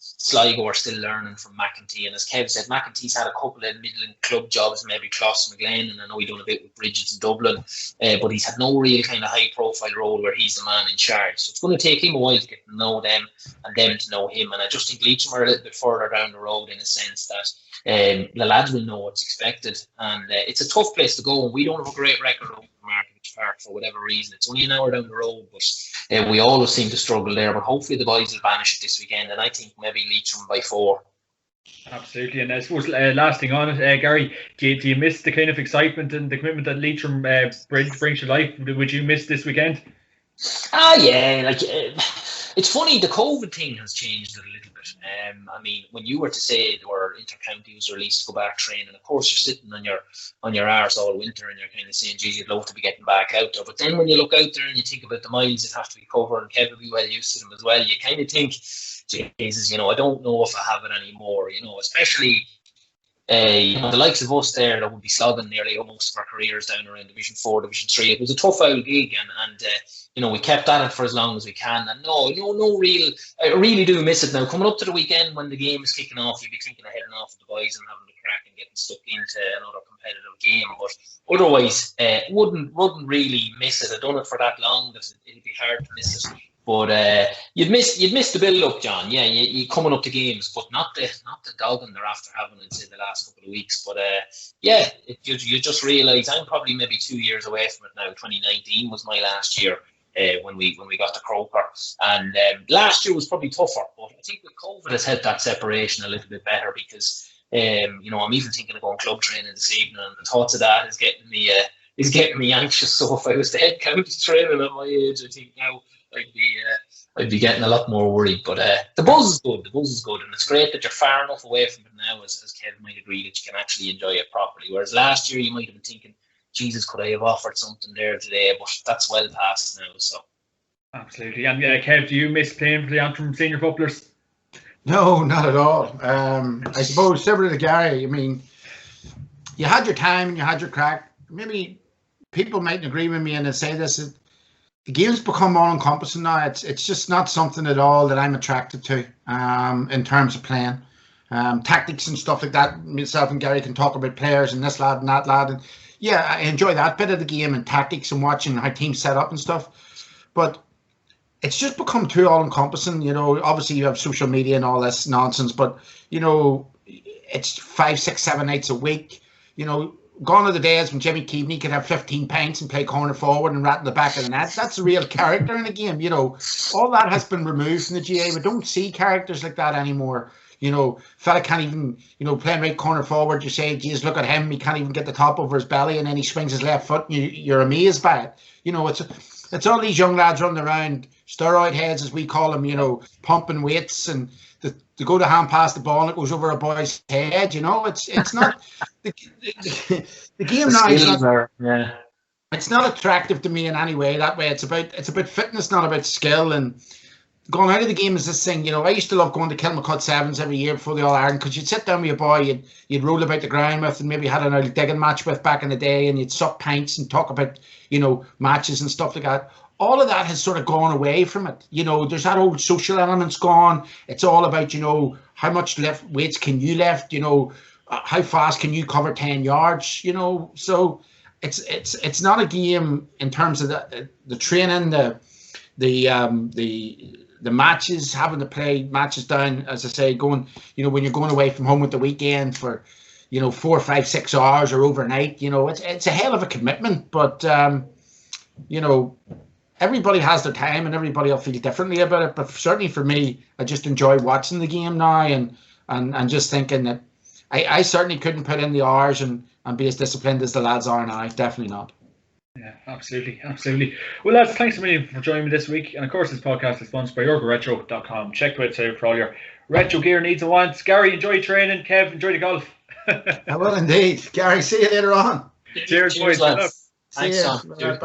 Sligo are still learning from McEntee, and as Kev said, McEntee's had a couple of middling club jobs, maybe Closs McGlen, and I know he done a bit with Bridges in Dublin, but he's had no real kind of high profile role where he's the man in charge. So it's going to take him a while to get to know them and them to know him, and I just think Leitrim are a little bit further down the road in a sense that the lads will know what's expected, and it's a tough place to go, and we don't have a great record over Markievicz Park for whatever reason. It's only an hour down the road, but we always seem to struggle there. But hopefully the boys will banish it this weekend, and I think maybe Leitrim by 4. Absolutely, and I suppose last thing on it, Gary, do you miss the kind of excitement and the commitment that Leitrim brings to life? Would you miss this weekend? Yeah, it's funny, the COVID thing has changed it a little bit. I mean, when you were to say there were inter-county was released to go back training, of course you're sitting on your arse all winter and you're kind of saying, geez, you'd love to be getting back out there. But then when you look out there and you think about the miles that have to be covered, and Kev will be well used to them as well, you kind of think, Jesus, I don't know if I have it anymore, especially the likes of us there that would be slogging nearly most of our careers down around Division 4, Division 3. It was a tough old gig, and we kept at it for as long as we can. And I really do miss it now. Coming up to the weekend when the game is kicking off, you'd be thinking of heading off with the boys and having the crack and getting stuck into another competitive game. But otherwise, wouldn't really miss it. I've done it for that long that it'd be hard to miss it. But you'd miss the build-up, John. Yeah, you coming up to games, but not the dogging they're after having in, say, the last couple of weeks. But you just realise I'm probably maybe 2 years away from it now. 2019 was my last year when we got to Croker, and last year was probably tougher. But I think with COVID has helped that separation a little bit better because I'm even thinking of going club training this evening, and the thoughts of that is getting me anxious. So if I was to head county training at my age, I think now I'd be getting a lot more worried. But the buzz is good. The buzz is good, and it's great that you're far enough away from it now, as Kevin might agree, that you can actually enjoy it properly. Whereas last year you might have been thinking, Jesus, could I have offered something there today? But that's well past now. So absolutely. And Kev, do you miss playing for the Antrim senior footballers? No, not at all. I suppose similar to Gary. I mean, you had your time and you had your crack. Maybe people mightn't agree with me and they say this. The game's become all encompassing now. It's just not something at all that I'm attracted to in terms of playing. tactics and stuff like that. Myself and Gary can talk about players and this lad and that lad, and yeah, I enjoy that bit of the game and tactics and watching how teams set up and stuff. But it's just become too all-encompassing. You know, obviously you have social media and all this nonsense, but you know, it's 5, 6, 7 nights a week. You know, gone are the days when Jimmy Keaveney could have 15 pints and play corner forward and rat in the back of the net. That's a real character in a game. You know, all that has been removed from the GA. We don't see characters like that anymore. You know, fella can't even, you know, playing right corner forward, you say, geez, look at him, he can't even get the top over his belly, and then he swings his left foot, and you're amazed by it. You know, it's all these young lads running around, steroid heads, as we call them, you know, pumping weights, and they go to hand past the ball, and it goes over a boy's head, you know. It's not, the game now is not, yeah. It's not attractive to me in any way that way. It's about fitness, not about skill, and going out of the game is this thing, you know. I used to love going to Kilmacud Sevens every year before the All-Ireland, because you'd sit down with your boy, you'd roll about the ground with, and maybe had an early digging match with back in the day, and you'd suck pints and talk about, you know, matches and stuff like that. All of that has sort of gone away from it. You know, there's that old social element's gone. It's all about, you know, how much weights can you lift, you know, how fast can you cover 10 yards, you know. So it's not a game in terms of the training, the matches, having to play matches down, as I say, going, you know, when you're going away from home at the weekend for, you know, 4, 5, 6 hours or overnight, you know, it's a hell of a commitment. But, you know, everybody has their time and everybody will feel differently about it. But certainly for me, I just enjoy watching the game now and just thinking that I certainly couldn't put in the hours and be as disciplined as the lads are now. Definitely not. Yeah, absolutely. Well, lads, thanks a million for joining me this week. And of course, this podcast is sponsored by OrgaRetro.com. Check the website for all your retro gear needs and wants. Gary, enjoy training. Kev, enjoy the golf. I will indeed. Gary, see you later on. Cheers, boys. Lads. Thanks, Tom. Cheers,